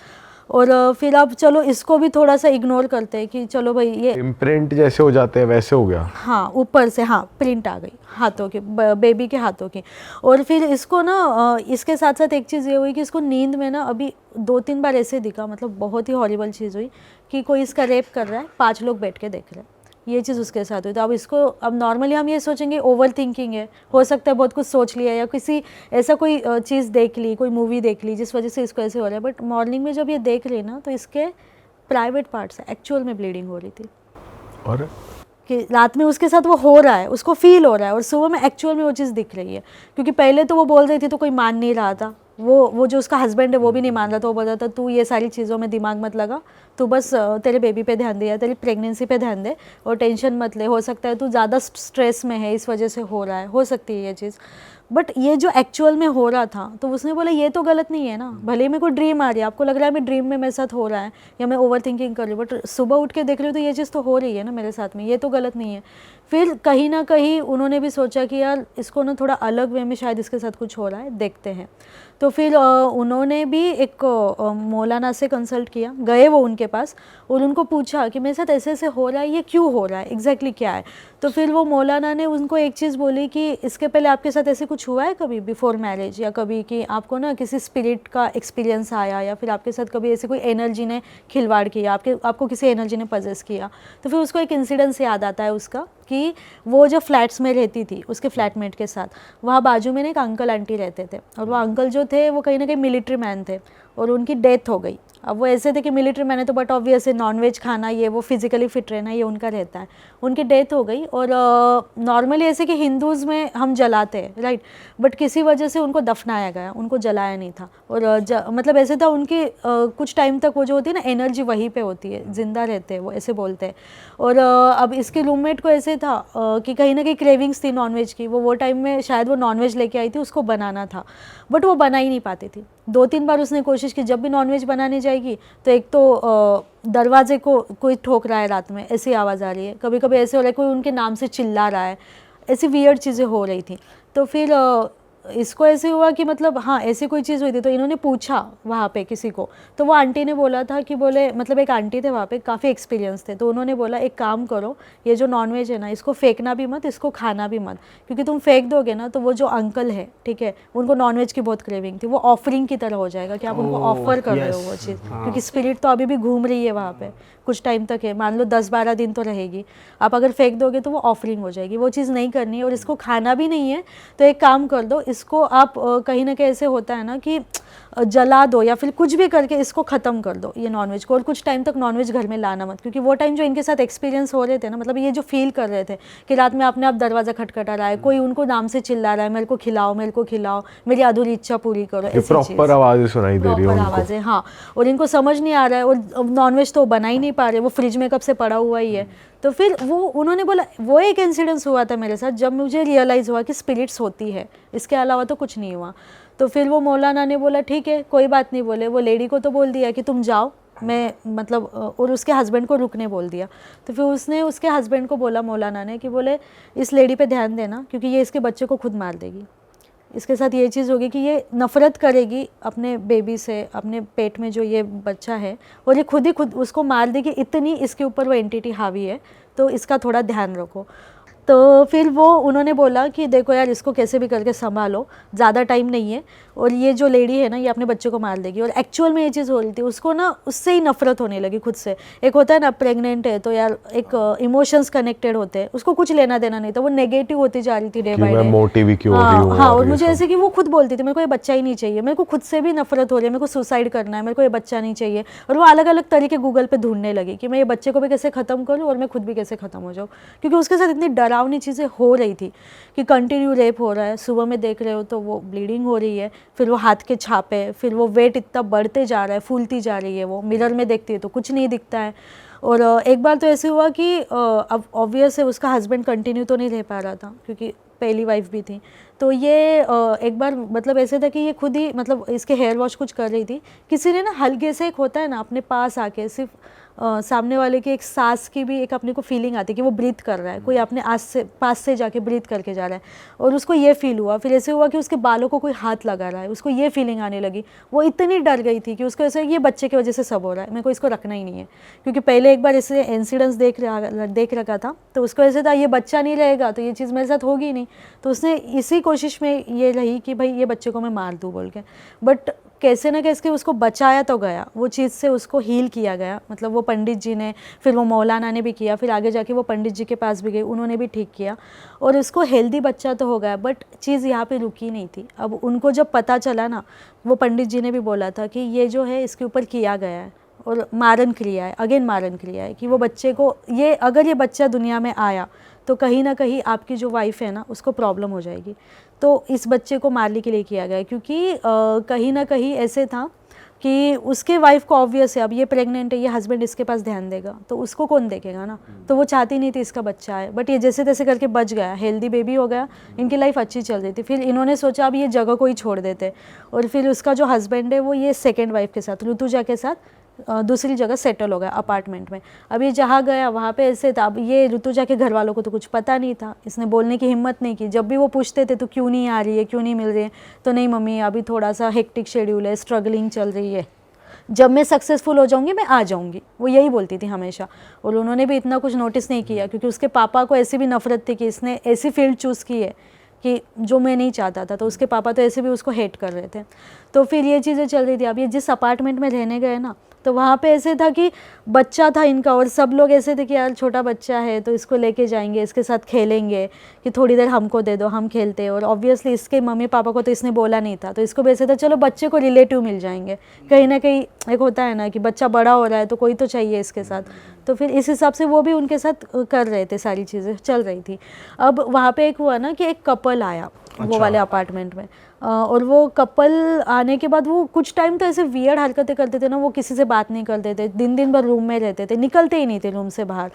और फिर अब चलो इसको भी थोड़ा सा इग्नोर करते हैं कि चलो भाई ये इम्प्रिंट जैसे हो जाते हैं वैसे हो गया। हाँ, ऊपर से हाँ प्रिंट आ गई हाथों के, बेबी के हाथों की। और फिर इसको ना इसके साथ साथ एक चीज़ ये हुई कि इसको नींद में ना अभी 2-3 बार ऐसे दिखा, मतलब बहुत ही हॉरिबल चीज़ हुई कि कोई इसका रेप कर रहा है, 5 लोग बैठ के देख रहे हैं, ये चीज़ उसके साथ हुई। तो अब इसको, अब नॉर्मली हम ये सोचेंगे ओवर थिंकिंग है, हो सकता है बहुत कुछ सोच लिया या किसी ऐसा कोई चीज़ देख ली, कोई मूवी देख ली जिस वजह से इसको ऐसे हो रहा है। बट मॉर्निंग में जब ये देख रही ना, तो इसके प्राइवेट पार्ट से एक्चुअल में ब्लीडिंग हो रही थी, और कि रात में उसके साथ वो हो रहा है, उसको फील हो रहा है, और सुबह में एक्चुअल में वो चीज़ दिख रही है। क्योंकि पहले तो वो बोल रही थी तो कोई मान नहीं रहा था, वो जो उसका हस्बैंड है वो भी नहीं मान रहा था। वो बोल रहा था तू ये सारी चीज़ों में दिमाग मत लगा, तू बस तेरे बेबी पे ध्यान दे या तेरी प्रेगनेंसी पे ध्यान दे और टेंशन मत ले, हो सकता है तू ज़्यादा स्ट्रेस में है इस वजह से हो रहा है, हो सकती है ये चीज़। बट ये जो एक्चुअल में हो रहा था, तो उसने बोला ये तो गलत नहीं है ना, भले ही मेरे को ड्रीम आ रही है, आपको लग रहा है मैं ड्रीम में मेरे साथ हो रहा है या मैं ओवर थिंकिंग कर रही हूँ, बट सुबह उठ के देख रही हूँ तो ये चीज़ तो हो रही है ना मेरे साथ में, ये तो गलत नहीं है। फिर कहीं ना कहीं उन्होंने भी सोचा कि यार इसको ना थोड़ा अलग वे में शायद इसके साथ कुछ हो रहा है, देखते हैं। तो फिर उन्होंने भी एक मौलाना से कंसल्ट किया, गए वो उनके पास और उनको पूछा कि मेरे साथ ऐसे ऐसे हो रहा है, ये क्यों हो रहा है, एग्जैक्टली क्या है। तो फिर वो मौलाना ने उनको एक चीज़ बोली कि इसके पहले आपके साथ ऐसे कुछ हुआ है कभी बिफोर मैरिज, या कभी कि आपको ना किसी स्पिरिट का एक्सपीरियंस आया, या फिर आपके साथ कभी ऐसे कोई एनर्जी ने खिलवाड़ किया, आपको किसी एनर्जी ने पजेस किया। तो फिर उसको एक इंसिडेंस याद आता है उसका कि वो जो फ्लैट्स में रहती थी उसके फ्लैटमेट के साथ, वहाँ बाजू में ना एक अंकल आंटी रहते थे, और वो अंकल जो थे वो कहीं ना कहीं मिलिट्री मैन थे और उनकी डेथ हो गई। अब वो ऐसे थे कि मिलिट्री मैन है तो बट ऑब्वियस है नॉनवेज खाना, ये वो फिजिकली फिट रहना ये उनका रहता है। उनकी डेथ हो गई और नॉर्मली ऐसे कि हिंदूज़ में हम जलाते हैं राइट, बट किसी वजह से उनको दफनाया गया, उनको जलाया नहीं था। और मतलब ऐसे था उनकी कुछ टाइम तक वो जो होती है ना एनर्जी वहीं पे होती है, जिंदा रहते हैं वो, ऐसे बोलते हैं। और अब इसके रूममेट को ऐसे था कि कहीं ना कहीं क्रेविंग्स थी नॉनवेज की, वो टाइम में शायद वो नॉनवेज लेके आई थी, उसको बनाना था बट वो बना ही नहीं पाती थी। 2-3 बार उसने कोशिश की, जब भी नॉनवेज बनाने जाएगी तो एक तो दरवाजे को कोई ठोक रहा है रात में, ऐसी आवाज़ आ रही है, कभी कभी ऐसे हो रहा है कोई उनके नाम से चिल्ला रहा है, ऐसी वियर्ड चीज़ें हो रही थी। तो फिर इसको ऐसे हुआ कि मतलब हाँ ऐसी कोई चीज़ हुई थी, तो इन्होंने पूछा वहाँ पे किसी को, तो वो आंटी ने बोला था कि बोले मतलब एक आंटी थे वहाँ पे, काफ़ी एक्सपीरियंस थे, तो उन्होंने बोला एक काम करो, ये जो नॉनवेज है ना इसको फेंकना भी मत, इसको खाना भी मत, क्योंकि तुम फेंक दोगे ना तो वो जो अंकल है ठीक है उनको नॉनवेज की बहुत क्रेविंग थी, वो ऑफरिंग की तरह हो जाएगा कि आप उनको ऑफर कर रहे हो वो चीज़, क्योंकि स्पिरिट तो अभी भी घूम रही है वहाँ पे, कुछ टाइम तक है, मान लो 10-12 दिन तो रहेगी, आप अगर फेंक दोगे तो वो ऑफरिंग हो जाएगी, वो चीज़ नहीं करनी है। और इसको खाना भी नहीं है तो एक काम कर दो, इसको आप कहीं ना कहीं ऐसे होता है ना कि जला दो या फिर कुछ भी करके इसको ख़त्म कर दो ये नॉनवेज को, और कुछ टाइम तक नॉनवेज घर में लाना मत, क्योंकि वो टाइम जो इनके साथ एक्सपीरियंस हो रहे थे ना, मतलब ये जो फील कर रहे थे कि रात में अपने आप दरवाज़ा खटखटा रहा है, कोई उनको नाम से चिल्ला रहा है, मेरे को खिलाओ, मेरे को खिलाओ, मेरी अधूरी इच्छा पूरी करो, ऐसी प्रॉपर आवाज़ें सुनाई दे रही है उनको। आवाज़ें, हाँ, और इनको समझ नहीं आ रहा है, और नॉनवेज तो बना ही नहीं पा रहे, वो फ्रिज में कब से पड़ा हुआ ही है। तो फिर वो उन्होंने बोला, वो एक इंसिडेंस हुआ था मेरे साथ जब मुझे रियलाइज़ हुआ कि स्पिरिट्स होती है, इसके अलावा तो कुछ नहीं हुआ। तो फिर वो मौलाना ने बोला ठीक है कोई बात नहीं, बोले वो लेडी को तो बोल दिया कि तुम जाओ, मैं मतलब, और उसके हस्बैंड को रुकने बोल दिया। तो फिर उसने उसके हस्बैंड को बोला मौलाना ने कि बोले इस लेडी पे ध्यान देना, क्योंकि ये इसके बच्चे को खुद मार देगी, इसके साथ ये चीज़ होगी कि ये नफ़रत करेगी अपने बेबी से, अपने पेट में जो ये बच्चा है, और ये खुद ही खुद उसको मार देगी, इतनी इसके ऊपर वो एंटिटी हावी है, तो इसका थोड़ा ध्यान रखो। तो फिर वो उन्होंने बोला कि देखो यार इसको कैसे भी करके संभालो, ज़्यादा टाइम नहीं है, और ये जो लेडी है ना ये अपने बच्चे को मार देगी। और एक्चुअल में ये चीज़ हो रही थी, उसको ना उससे ही नफरत होने लगी खुद से। एक होता है ना प्रेग्नेंट है तो यार एक इमोशंस कनेक्टेड होते हैं, उसको कुछ लेना देना नहीं था, वो नेगेटिव होती जा रही थी डे बाय डे। मोटिव क्यों हो रही हूं। हाँ, और मुझे ऐसे कि वो खुद बोलती थी मेरे को ये बच्चा ही नहीं चाहिए, मेरे को खुद से भी नफरत हो रही है, मेरे को सुसाइड करना है, मेरे को ये बच्चा नहीं चाहिए। और वो अलग अलग तरीके गूगल पे ढूंढने लगी कि मैं ये बच्चे को भी कैसे ख़त्म करूँ और मैं खुद भी कैसे ख़त्म हो जाऊँ, क्योंकि उसके साथ इतनी डरावनी चीज़ें हो रही थी कि कंटिन्यू रेप हो रहा है, सुबह में देख रहे हो तो वो ब्लीडिंग हो रही है, फिर वो हाथ के छापे, फिर वो वेट इतना बढ़ते जा रहा है, फूलती जा रही है, वो मिरर में देखती है तो कुछ नहीं दिखता है। और एक बार तो ऐसे हुआ कि अब ऑब्वियस है उसका हस्बैंड कंटिन्यू तो नहीं रह पा रहा था, क्योंकि पहली वाइफ भी थी। तो ये एक बार मतलब ऐसे था कि ये खुद ही मतलब इसके हेयर वॉश कुछ कर रही थी, किसी ने ना हल्के से, एक होता है ना अपने पास आके सिर्फ सामने वाले की एक सांस की भी एक अपने को फीलिंग आती है कि वो ब्रीथ कर रहा है, कोई अपने पास से जाके ब्रीथ करके जा रहा है, और उसको ये फील हुआ। फिर ऐसे हुआ कि उसके बालों को कोई हाथ लगा रहा है, उसको ये फीलिंग आने लगी। वो इतनी डर गई थी कि उसको ऐसे ये बच्चे की वजह से सब हो रहा है, मेरे को इसको रखना ही नहीं है, क्योंकि पहले एक बार ऐसे इंसिडेंट्स देख रखा था, तो उसको ऐसे था ये बच्चा नहीं रहेगा तो ये चीज़ मेरे साथ होगी नहीं। तो उसने इसी कोशिश में ये रही कि भाई ये बच्चे को मैं मार दूँ बोल के, बट कैसे ना कैसे उसको बचाया तो गया, वो चीज़ से उसको हील किया गया। मतलब वो पंडित जी ने, फिर वो मौलाना ने भी किया, फिर आगे जाके वो पंडित जी के पास भी गई, उन्होंने भी ठीक किया, और इसको हेल्दी बच्चा तो हो गया। बट चीज़ यहाँ पे रुकी नहीं थी। अब उनको जब पता चला ना, वो पंडित जी ने भी बोला था कि ये जो है इसके ऊपर किया गया है, और मारन क्रिया है, अगेन मारन क्रिया है, कि वो बच्चे को ये अगर ये बच्चा दुनिया में आया तो कहीं ना कहीं आपकी जो वाइफ है ना उसको प्रॉब्लम हो जाएगी। तो इस बच्चे को मारने के लिए किया गया, क्योंकि कहीं ना कहीं ऐसे था कि उसके वाइफ को ऑब्वियस है अब ये प्रेग्नेंट है, ये हस्बैंड इसके पास ध्यान देगा तो उसको कौन देखेगा ना, तो वो चाहती नहीं थी इसका बच्चा है। बट ये जैसे तैसे करके बच गया, हेल्दी बेबी हो गया, इनकी लाइफ अच्छी चल रही थी। फिर इन्होंने सोचा अब ये जगह को ही छोड़ देते, और फिर उसका जो हस्बैंड है वो ये सेकेंड वाइफ के साथ, ऋतुजा के साथ दूसरी जगह सेटल हो गया अपार्टमेंट में। अब ये जहाँ गया वहाँ पे ऐसे था, अब ये ऋतुजा के घर वालों को तो कुछ पता नहीं था, इसने बोलने की हिम्मत नहीं की। जब भी वो पूछते थे तो क्यों नहीं आ रही है, क्यों नहीं मिल रही है, तो नहीं मम्मी अभी थोड़ा सा हेक्टिक शेड्यूल है, स्ट्रगलिंग चल रही है, जब मैं सक्सेसफुल हो जाऊंगी मैं आ जाऊंगी, वो यही बोलती थी हमेशा। और उन्होंने भी इतना कुछ नोटिस नहीं किया, क्योंकि उसके पापा को ऐसी भी नफरत थी कि इसने ऐसी फील्ड चूज़ की है कि जो मैं नहीं चाहता था, तो उसके पापा तो ऐसे भी उसको हेट कर रहे थे। तो फिर ये चीज़ें चल रही थी। अब ये जिस अपार्टमेंट में रहने गए ना, तो वहाँ पे ऐसे था कि बच्चा था इनका, और सब लोग ऐसे थे कि यार छोटा बच्चा है तो इसको लेके जाएंगे, इसके साथ खेलेंगे, कि थोड़ी देर हमको दे दो हम खेलते। और ऑब्वियसली इसके मम्मी पापा को तो इसने बोला नहीं था, तो इसको भी ऐसे था चलो बच्चे को रिलेटिव मिल जाएंगे, कहीं ना कहीं एक होता है ना कि बच्चा बड़ा हो रहा है तो कोई तो चाहिए इसके साथ। तो फिर इस हिसाब से वो भी उनके साथ कर रहे थे, सारी चीज़ें चल रही थी। अब वहाँ पे एक हुआ ना कि एक कपल आया वो वाले अपार्टमेंट में, और वो कपल आने के बाद वो कुछ टाइम तो ऐसे वियर्ड हरकतें करते थे ना, वो किसी से बात नहीं करते थे, दिन भर रूम में रहते थे, निकलते ही नहीं थे रूम से बाहर।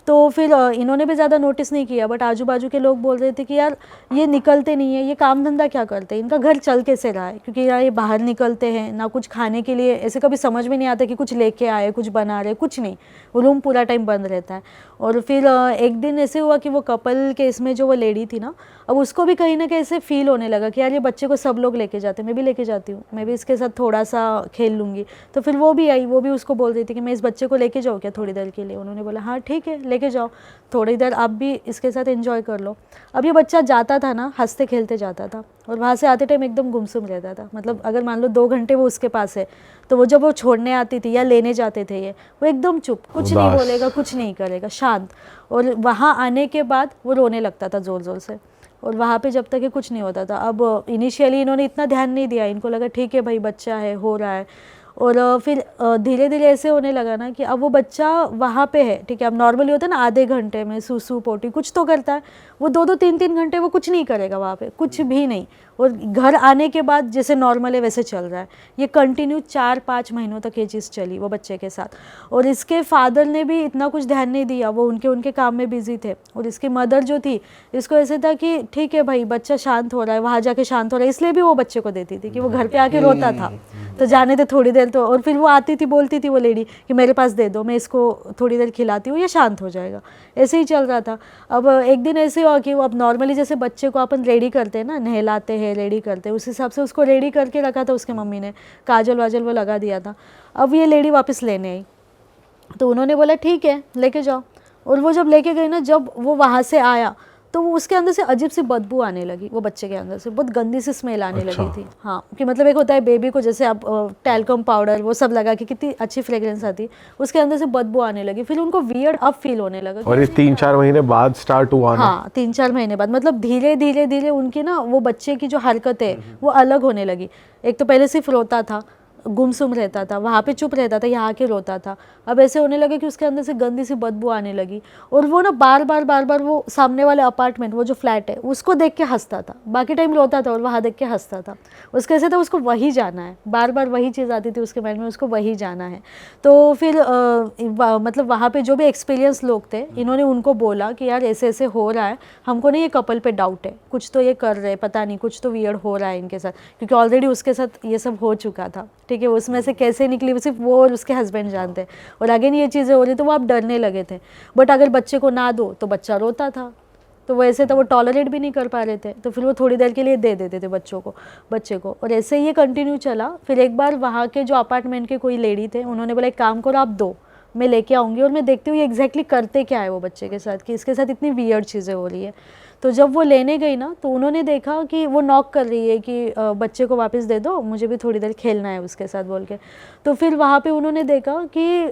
तो फिर इन्होंने भी ज़्यादा नोटिस नहीं किया, बट आजू बाजू के लोग बोल रहे थे कि यार ये निकलते नहीं है, ये काम धंधा क्या करते हैं, इनका घर चल कैसे रहा है, क्योंकि यार ये बाहर निकलते हैं ना, कुछ खाने के लिए ऐसे कभी समझ में नहीं आता कि कुछ लेके आए, कुछ बना रहे, कुछ नहीं, वो रूम पूरा टाइम बंद रहता है। और फिर एक दिन ऐसे हुआ कि वो कपल के इसमें जो वो लेडी थी ना, अब उसको भी कहीं ना कहीं ऐसे फील होने लगा कि यार ये बच्चे को सब लोग लेके जाते हैं, मैं भी लेके जाती हूँ, मैं भी इसके साथ थोड़ा सा खेल लूँगी। तो फिर वो भी आई, वो भी उसको बोल रही थी कि मैं इस बच्चे को लेके जाऊँ क्या थोड़ी देर के लिए। उन्होंने बोला हाँ ठीक है लेके जाओ, थोड़ी देर आप भी इसके साथ एंजॉय कर लो। अब ये बच्चा जाता था ना, हंसते खेलते जाता था और वहाँ से आते टाइम एकदम गुमसुम रहता था। मतलब अगर मान लो 2 घंटे वो उसके पास है, तो वो जब वो छोड़ने आती थी या लेने जाते थे ये, वो एकदम चुप, कुछ नहीं उदास। बोलेगा, कुछ नहीं करेगा, शांत। और वहाँ आने के बाद वो रोने लगता था ज़ोर ज़ोर से, और वहाँ पे जब तक ये कुछ नहीं होता था। अब इनिशियली इन्होंने इतना ध्यान नहीं दिया, इनको लगा ठीक है भाई बच्चा है, हो रहा है। और फिर धीरे धीरे ऐसे होने लगा ना कि अब वो बच्चा वहाँ पे है, ठीक है। अब नॉर्मली होता है ना आधे घंटे में सूसू पोटी कुछ तो करता है, वो 2-2 3-3 घंटे वो कुछ नहीं करेगा वहाँ पे, कुछ भी नहीं। और घर आने के बाद जैसे नॉर्मल है वैसे चल रहा है। ये कंटिन्यू 4-5 महीनों तक ये चीज़ चली वो बच्चे के साथ। और इसके फादर ने भी इतना कुछ ध्यान नहीं दिया, वो उनके काम में बिजी थे। और इसकी मदर जो थी, इसको ऐसे था कि ठीक है भाई बच्चा शांत हो रहा है, वहाँ जाके शांत हो रहा है, इसलिए भी वो बच्चे को देती थी कि वो घर पे आके रोता था तो जाने दे थोड़ी देर तो। और फिर वो आती थी, बोलती थी वो लेडी कि मेरे पास दे दो, मैं इसको थोड़ी देर खिलाती हूँ, ये शांत हो जाएगा। ऐसे ही चल रहा था। अब एक दिन ऐसे हुआ कि वो अब नॉर्मली जैसे बच्चे को अपन रेडी करते हैं ना, नहलाते हैं, रेडी करते हैं, उस हिसाब से उसको रेडी करके रखा था उसके मम्मी ने, काजल वाजल वो लगा दिया था। अब ये लेडी वापस लेने आई, तो उन्होंने बोला ठीक है लेके जाओ। और वो जब लेके गई ना, जब वो वहाँ से आया तो वो उसके अंदर से अजीब सी बदबू आने लगी, वो बच्चे के अंदर से बहुत गंदी सी स्मेल आने लगी थी। हाँ, कि मतलब एक होता है बेबी को जैसे आप टैल्कम पाउडर वो सब लगा के कितनी अच्छी फ्रेग्रेंस आती, उसके अंदर से बदबू आने लगी। फिर उनको वियर्ड अब फील होने लगा। और ये 3-4 महीने बाद स्टार्ट हुआ ना? हाँ, 3-4 महीने बाद, मतलब धीरे धीरे धीरे उनकी ना वो बच्चे की जो हरकत है वो अलग होने लगी। एक तो पहले सिर्फ रोता था, गुमसुम रहता था, वहाँ पे चुप रहता था, यहाँ के रोता था। अब ऐसे होने लगे कि उसके अंदर से गंदी सी बदबू आने लगी। और वो ना बार बार वो सामने वाले अपार्टमेंट, वो जो फ्लैट है उसको देख के हंसता था, बाकी टाइम रोता था और वहाँ देख के हंसता था। उसके ऐसे था उसको वही जाना है, बार बार वही चीज़ आती थी उसके माइंड में, उसको वही जाना है। तो फिर मतलब वहाँ पे जो भी एक्सपीरियंस लोग थे, इन्होंने उनको बोला कि यार ऐसे ऐसे हो रहा है, हमको ना ये कपल पे डाउट है, कुछ तो ये कर रहे हैं, पता नहीं कुछ तो वियर्ड हो रहा है इनके साथ, क्योंकि ऑलरेडी उसके साथ ये सब हो चुका था। ठीक है, उसमें से कैसे निकली वो सिर्फ वो और उसके हस्बैंड जानते हैं। और अगेन ये चीज़ें हो रही तो वो आप डरने लगे थे। बट अगर बच्चे को ना दो तो बच्चा रोता था, तो वो ऐसे तो वो टॉलरेट भी नहीं कर पा रहे थे, तो फिर वो थोड़ी देर के लिए दे देते थे बच्चे को। और ऐसे ही ये कंटिन्यू चला। फिर एक बार वहाँ के जो अपार्टमेंट के कोई लेडी थे, उन्होंने बोला एक काम करो आप दो, मैं लेके आऊँगी और मैं देखती हूँ ये एग्जैक्टली करते क्या है वो बच्चे के साथ, कि इसके साथ इतनी वियर्ड चीज़ें हो रही है। तो जब वो लेने गई ना, तो उन्होंने देखा कि वो नॉक कर रही है कि बच्चे को वापस दे दो, मुझे भी थोड़ी देर खेलना है उसके साथ बोल के। तो फिर वहाँ पे उन्होंने देखा कि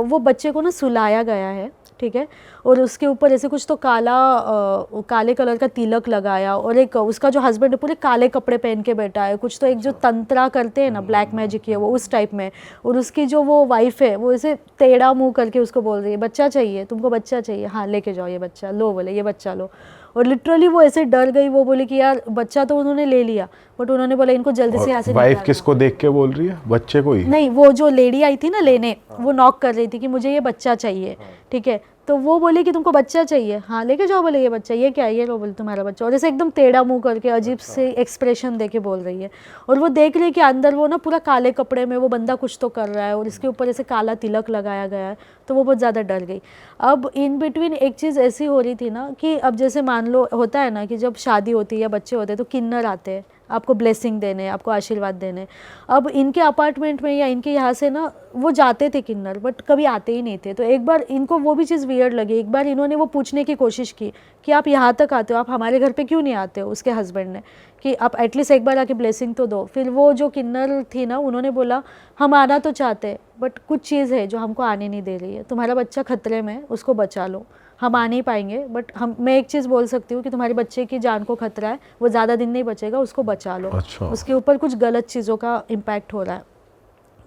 वो बच्चे को ना सुलाया गया है, ठीक है, और उसके ऊपर ऐसे कुछ तो काले कलर का तिलक लगाया, और एक उसका जो हस्बैंड है पूरे काले कपड़े पहन के बैठा है, कुछ तो एक जो तंत्रा करते हैं ना, ब्लैक मैजिक है वो, उस टाइप में। और उसकी जो वो वाइफ है वो ऐसे टेढ़ा मुँह करके उसको बोल रही है बच्चा चाहिए तुमको, बच्चा चाहिए, हाँ लेके जाओ ये बच्चा, लो बोले ये बच्चा लो। और लिटरली वो ऐसे डर गई, वो बोली कि यार बच्चा तो उन्होंने ले लिया, बट उन्होंने बोला इनको जल्दी से यहाँ से वाइफ निकालो। किसको देख के बोल रही है? बच्चे को ही? नहीं, वो जो लेडी आई थी ना लेने, वो नॉक कर रही थी कि मुझे ये बच्चा चाहिए, ठीक है। तो वो बोली कि तुमको बच्चा चाहिए, हाँ लेके जाओ बोले ये बच्चा, ये क्या है, ये लो बोले तुम्हारा बच्चा। और ऐसे एकदम टेढ़ा मुंह करके अजीब से एक्सप्रेशन दे के बोल रही है। और वो देख रही कि अंदर वो ना पूरा काले कपड़े में वो बंदा कुछ तो कर रहा है, और इसके ऊपर ऐसे काला तिलक लगाया गया है। तो वो बहुत ज़्यादा डर गई। अब इन बिटवीन एक चीज़ ऐसी हो रही थी ना कि अब जैसे मान लो होता है ना कि जब शादी होती है या बच्चे होते हैं तो किन्नर आते हैं आपको ब्लेसिंग देने, आपको आशीर्वाद देने। अब इनके अपार्टमेंट में या इनके यहाँ से ना वो जाते थे किन्नर, बट कभी आते ही नहीं थे। तो एक बार इनको वो भी चीज़ वियर्ड लगी। एक बार इन्होंने वो पूछने की कोशिश की कि आप यहाँ तक आते हो, आप हमारे घर पे क्यों नहीं आते हो, उसके हस्बैंड ने, कि आप एटलीस्ट एक बार आके ब्लेसिंग तो दो। फिर वो जो किन्नर थी ना, उन्होंने बोला हम आना तो चाहते हैं, बट कुछ चीज़ है जो हमको आने नहीं दे रही है, तुम्हारा बच्चा खतरे में, उसको बचा लो, हम आ नहीं पाएंगे, बट मैं एक चीज़ बोल सकती हूँ कि तुम्हारे बच्चे की जान को खतरा है, वो ज़्यादा दिन नहीं बचेगा, उसको बचा लो। अच्छा। उसके ऊपर कुछ गलत चीज़ों का इम्पैक्ट हो रहा है।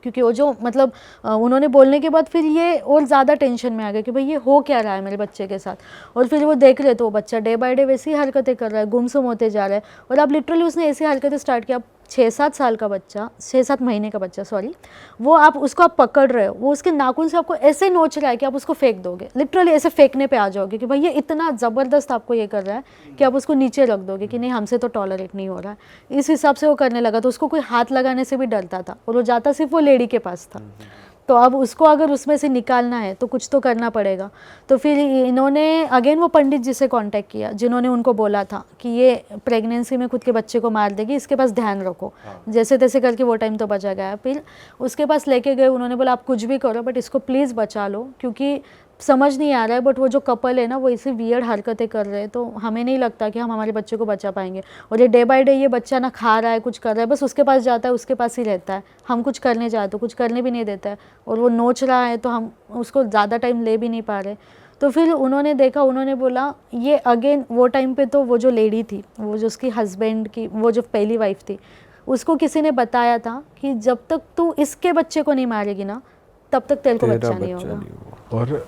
क्योंकि वो जो मतलब उन्होंने बोलने के बाद फिर ये और ज़्यादा टेंशन में आ गया कि भाई ये हो क्या रहा है मेरे बच्चे के साथ। और फिर वो देख रहे तो वो बच्चा डे बाय डे वैसी हरकतें कर रहा है, गुमसुम होते जा रहा है। और अब लिटरली उसने ऐसी हरकतें स्टार्ट किया। 6-7 साल का बच्चा, 6-7 महीने का बच्चा, सॉरी, वो उसको आप पकड़ रहे हो, वो उसके नाखून से आपको ऐसे नोच रहा है कि आप उसको फेंक दोगे, लिटरली ऐसे फेंकने पे आ जाओगे कि भाई ये इतना ज़बरदस्त आपको ये कर रहा है कि आप उसको नीचे रख दोगे कि नहीं हमसे तो टॉलरेट नहीं हो रहा है। इस हिसाब से वो करने लगा। तो उसको कोई हाथ लगाने से भी डरता था, और वो जाता सिर्फ वो लेडी के पास था। तो अब उसको अगर उसमें से निकालना है तो कुछ तो करना पड़ेगा। तो फिर इन्होंने अगेन वो पंडित जी से कांटेक्ट किया जिन्होंने उनको बोला था कि ये प्रेगनेंसी में खुद के बच्चे को मार देगी, इसके पास ध्यान रखो। जैसे तैसे करके वो टाइम तो बचा गया। फिर उसके पास लेके गए, उन्होंने बोला आप कुछ भी करो बट इसको प्लीज़ बचा लो, क्योंकि समझ नहीं आ रहा है बट वो जो कपल है ना वो ऐसी वियर्ड हरकतें कर रहे हैं, तो हमें नहीं लगता कि हम हमारे बच्चे को बचा पाएंगे। और ये डे बाय डे ये बच्चा ना खा रहा है, कुछ कर रहा है, बस उसके पास जाता है, उसके पास ही रहता है। हम कुछ करने जाए तो कुछ करने भी नहीं देता है, और वो नोच रहा है तो हम उसको ज़्यादा टाइम ले भी नहीं पा रहे। तो फिर उन्होंने देखा, उन्होंने बोला ये अगेन वो टाइम पे तो वो जो लेडी थी, वो जो उसकी हस्बैंड की वो जो पहली वाइफ थी, उसको किसी ने बताया था कि जब तक तू इसके बच्चे को नहीं मारेगी ना तब तक तेरे को बच्चा नहीं होगा। और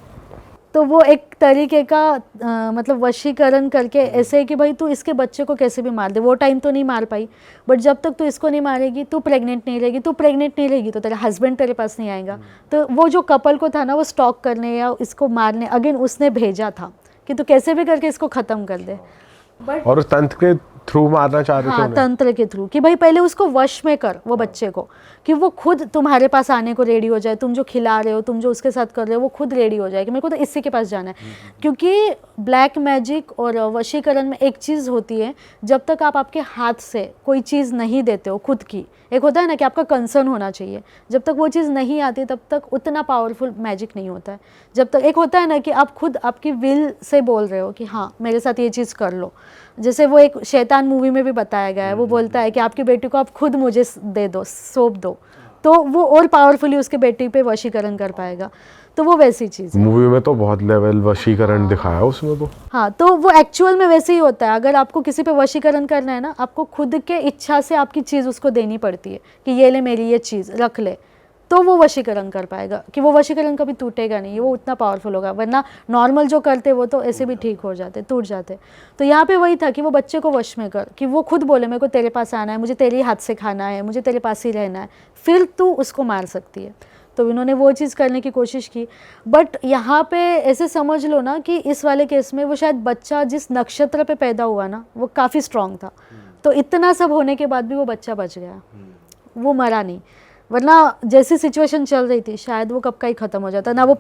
तो वो एक तरीके का मतलब वशीकरण करके ऐसे है कि भाई तू इसके बच्चे को कैसे भी मार दे। वो टाइम तो नहीं मार पाई बट जब तक तू इसको नहीं मारेगी तू प्रेग्नेंट नहीं रहेगी, तू प्रेग्नेंट नहीं रहेगी तो तेरा हस्बैंड तेरे पास नहीं आएगा। तो वो जो कपल को था ना वो स्टॉक करने या इसको मारने अगेन उसने भेजा था कि तू कैसे भी करके इसको ख़त्म कर दे। और तंत्र के थ्रू मारना चाह रहे थे हाँ, उन्हें। तंत्र के थ्रू कि भाई पहले उसको वश में कर वो बच्चे को, कि वो खुद तुम्हारे पास आने को रेडी हो जाए। तुम जो खिला रहे हो, तुम जो उसके साथ कर रहे हो, वो खुद रेडी हो जाए कि मेरे को तो इसी के पास जाना है। क्योंकि ब्लैक मैजिक और वशीकरण में एक चीज़ होती है, जब तक आप आपके हाथ से कोई चीज़ नहीं देते हो खुद की, एक होता है ना कि आपका कंसर्न होना चाहिए, जब तक वो चीज़ नहीं आती तब तक उतना पावरफुल मैजिक नहीं होता है। जब तक एक होता है ना कि आप खुद आपकी विल से बोल रहे हो कि हाँ मेरे साथ ये चीज़ कर लो। जैसे वो एक शैतान मूवी में भी बताया गया है, वो बोलता है कि आपकी बेटी को आप खुद मुझे दे दो, सौंप दो, तो वो और पावरफुली उसके बेटी पे वशीकरण कर पाएगा। तो वो वैसी चीज़ है। मूवी में तो बहुत लेवल वशीकरण दिखाया उसमें तो। हाँ, तो वो एक्चुअल में वैसे ही होता है। अगर आपको किसी पे वशीकरण करना है ना, आपको खुद के इच्छा से आपकी चीज़ उसको देनी पड़ती है कि ये ले मेरी ये चीज़ रख ले, तो वो वशीकरण कर पाएगा। कि वो वशीकरण कभी टूटेगा नहीं, वो उतना पावरफुल होगा। वरना नॉर्मल जो करते वो तो ऐसे भी ठीक हो जाते, टूट जाते। तो यहाँ पे वही था कि वो बच्चे को वश में कर, कि वो खुद बोले मेरे को तेरे पास आना है, मुझे तेरे हाथ से खाना है, मुझे तेरे पास ही रहना है, फिर तू उसको मार सकती है। तो इन्होंने वो चीज़ करने की कोशिश की। बट यहाँ पे ऐसे समझ लो ना कि इस वाले केस में वो शायद बच्चा जिस नक्षत्र पे पैदा हुआ ना वो काफ़ी स्ट्रांग था, तो इतना सब होने के बाद भी वो बच्चा बच गया, वो मरा नहीं। वरना जैसी सिचुएशन चल रही थी शायद वो कब का ही ख़त्म हो जाता ना। वो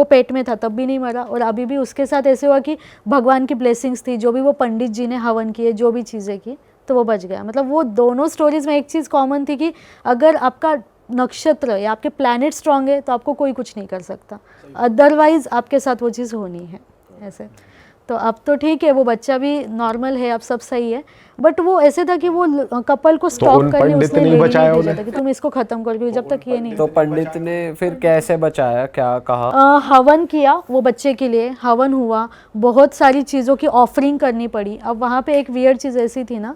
पेट में था तब भी नहीं मरा, और अभी भी उसके साथ ऐसे हुआ कि भगवान की ब्लेसिंग्स थी, जो भी वो पंडित जी ने हवन किए, जो भी चीज़ें की, तो वो बच गया। मतलब वो दोनों स्टोरीज़ में एक चीज़ कॉमन थी कि अगर आपका नक्षत्र या आपके प्लैनेट स्ट्रांग है तो आपको कोई कुछ नहीं कर सकता, अदरवाइज आपके साथ वो चीज़ होनी है ऐसे। तो अब तो ठीक है, वो बच्चा भी नॉर्मल है, अब सब सही है। बट वो ऐसे था कि वो कपल को स्टॉप करने उसने लेडी नहीं भेजा था कि तुम इसको खत्म कर दो जब तक ये नहीं। तो पंडित ने फिर कैसे बचाया, क्या कहा? हवन किया वो बच्चे के लिए, हवन हुआ, बहुत सारी चीज़ों की ऑफरिंग करनी पड़ी। अब वहाँ पे एक वियर्ड चीज़ ऐसी थी ना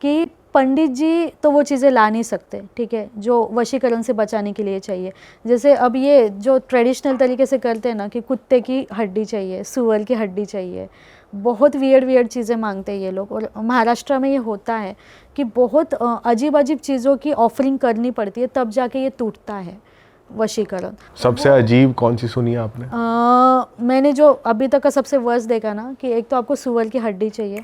कि पंडित जी तो वो चीज़ें ला नहीं सकते, ठीक है, जो वशीकरण से बचाने के लिए चाहिए। जैसे अब ये जो ट्रेडिशनल तरीके से करते हैं ना कि कुत्ते की हड्डी चाहिए, सुअर की हड्डी चाहिए, बहुत वियर्ड चीज़ें मांगते हैं ये लोग। और महाराष्ट्र में ये होता है कि बहुत अजीब चीज़ों की ऑफरिंग करनी पड़ती है, तब जाके ये टूटता है वशीकरण। सबसे अजीब कौन सी सुनी आपने? मैंने जो अभी तक का सबसे वर्स देखा ना कि एक तो आपको सुअर की हड्डी चाहिए,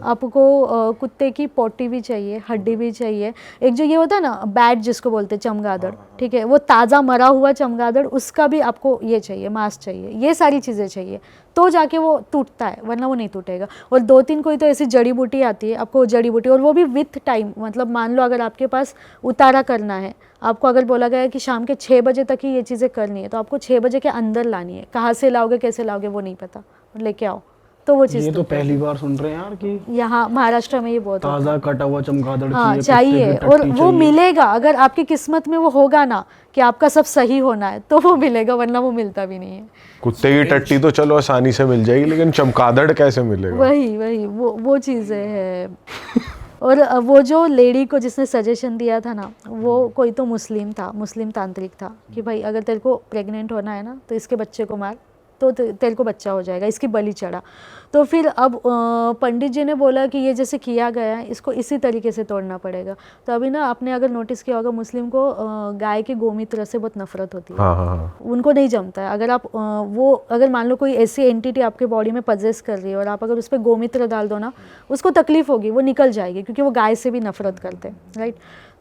आपको कुत्ते की पोटी भी चाहिए, हड्डी भी चाहिए, एक जो ये होता है ना बैट जिसको बोलते हैं चमगादड़, ठीक है, वो ताज़ा मरा हुआ चमगादड़, उसका भी आपको ये चाहिए, मांस चाहिए, ये सारी चीज़ें चाहिए, तो जाके वो टूटता है, वरना वो नहीं टूटेगा। और 2-3 कोई तो ऐसी जड़ी बूटी आती है, आपको जड़ी बूटी, और वो भी विथ टाइम, मतलब मान लो अगर आपके पास उतारा करना है, आपको अगर बोला गया है कि शाम के 6 बजे तक ही ये चीज़ें करनी है, तो आपको 6 बजे के अंदर लानी है। कहाँ से लाओगे, कैसे लाओगे वो नहीं पता, लेके आओ, तो वो चीज़। ये तो पहली बार सुन रहे हैं यार कि यहाँ महाराष्ट्र में ये बहुत ताज़ा कटा हुआ चमगादड़ हाँ चाहिए, और वो मिलेगा अगर आपकी किस्मत में वो होगा ना कि आपका सब सही होना है, तो वो मिलेगा, वरना वो मिलता भी नहीं है। कुत्ते की टट्टी तो चलो आसानी से मिल जाएगी, लेकिन चमगादड़ कैसे मिलेगा? वही वो चीज़ें हैं। और वो जो लेडी को जिसने सजेशन दिया था ना, वो कोई तो मुस्लिम था, मुस्लिम तांत्रिक था, कि भाई अगर तेरे को प्रेग्नेंट होना है ना तो इसके बच्चे को मार, तो तेरे को बच्चा हो जाएगा, इसकी बलि चढ़ा। तो फिर अब पंडित जी ने बोला कि ये जैसे किया गया है इसको इसी तरीके से तोड़ना पड़ेगा। तो अभी ना आपने अगर नोटिस किया होगा, मुस्लिम को गाय के गोमूत्र से बहुत नफरत होती है। हाँ। उनको नहीं जमता है। अगर आप अगर मान लो कोई ऐसी एंटिटी आपके बॉडी में पजेस कर रही है और आप अगर उस पर गोमूत्र डाल दो ना, उसको तकलीफ होगी, वो निकल जाएगी, क्योंकि वो गाय से भी नफरत करते हैं, राइट।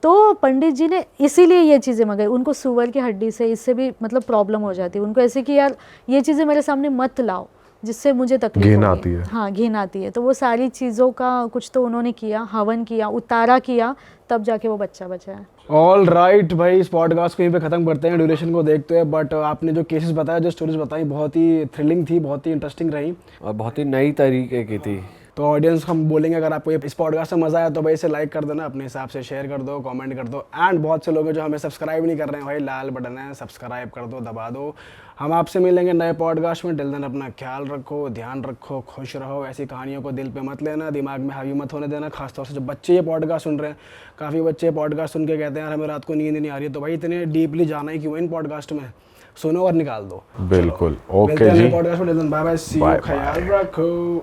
तो पंडित जी ने इसीलिए ये चीज़ें मंगाई। उनको सुअर की हड्डी से इससे भी मतलब प्रॉब्लम हो जाती है उनको, ऐसे कि यार ये चीज़ें मेरे सामने मत लाओ जिससे मुझे तकलीफ घिन होगी। आती है। हाँ, घिन आती है। तो वो सारी चीज़ों का कुछ तो उन्होंने किया, हवन किया, उतारा किया, तब जाके वो बच्चा बचा है। ऑल राइट भाई, इस पॉडकास्ट को यहीं पे ख़त्म करते हैं, ड्यूरेशन को देखते हैं। बट आपने जो केसेस बताया, जो स्टोरीज बताई, बहुत ही थ्रिलिंग थी, बहुत ही इंटरेस्टिंग रही। और बहुत ही नई तरीके की थी। तो ऑडियंस हम बोलेंगे, अगर आपको इस पॉडकास्ट में मज़ा आया तो भाई इसे लाइक कर देना, अपने हिसाब से शेयर कर दो, कमेंट कर दो। एंड बहुत से लोग हैं जो हमें सब्सक्राइब नहीं कर रहे हैं भाई, लाल बटन है, सब्सक्राइब कर दो, दबा दो। हम आपसे मिलेंगे नए पॉडकास्ट में। टिल देन अपना ख्याल रखो, ध्यान रखो, खुश रहो। ऐसी कहानियों को दिल पे मत लेना, दिमाग में हावी मत होने देना। खासतौर से जो बच्चे ये पॉडकास्ट सुन रहे हैं, काफ़ी बच्चे पॉडकास्ट सुन के कहते हैं यार हमें रात को नींद नहीं आ रही है, तो भाई इतने डीपली जाना ही क्यों इन पॉडकास्ट में, सुनो और निकाल दो। बिल्कुल, ओके जी, पॉडकास्ट में बाय बाय, सी यू, ख्याल रखो।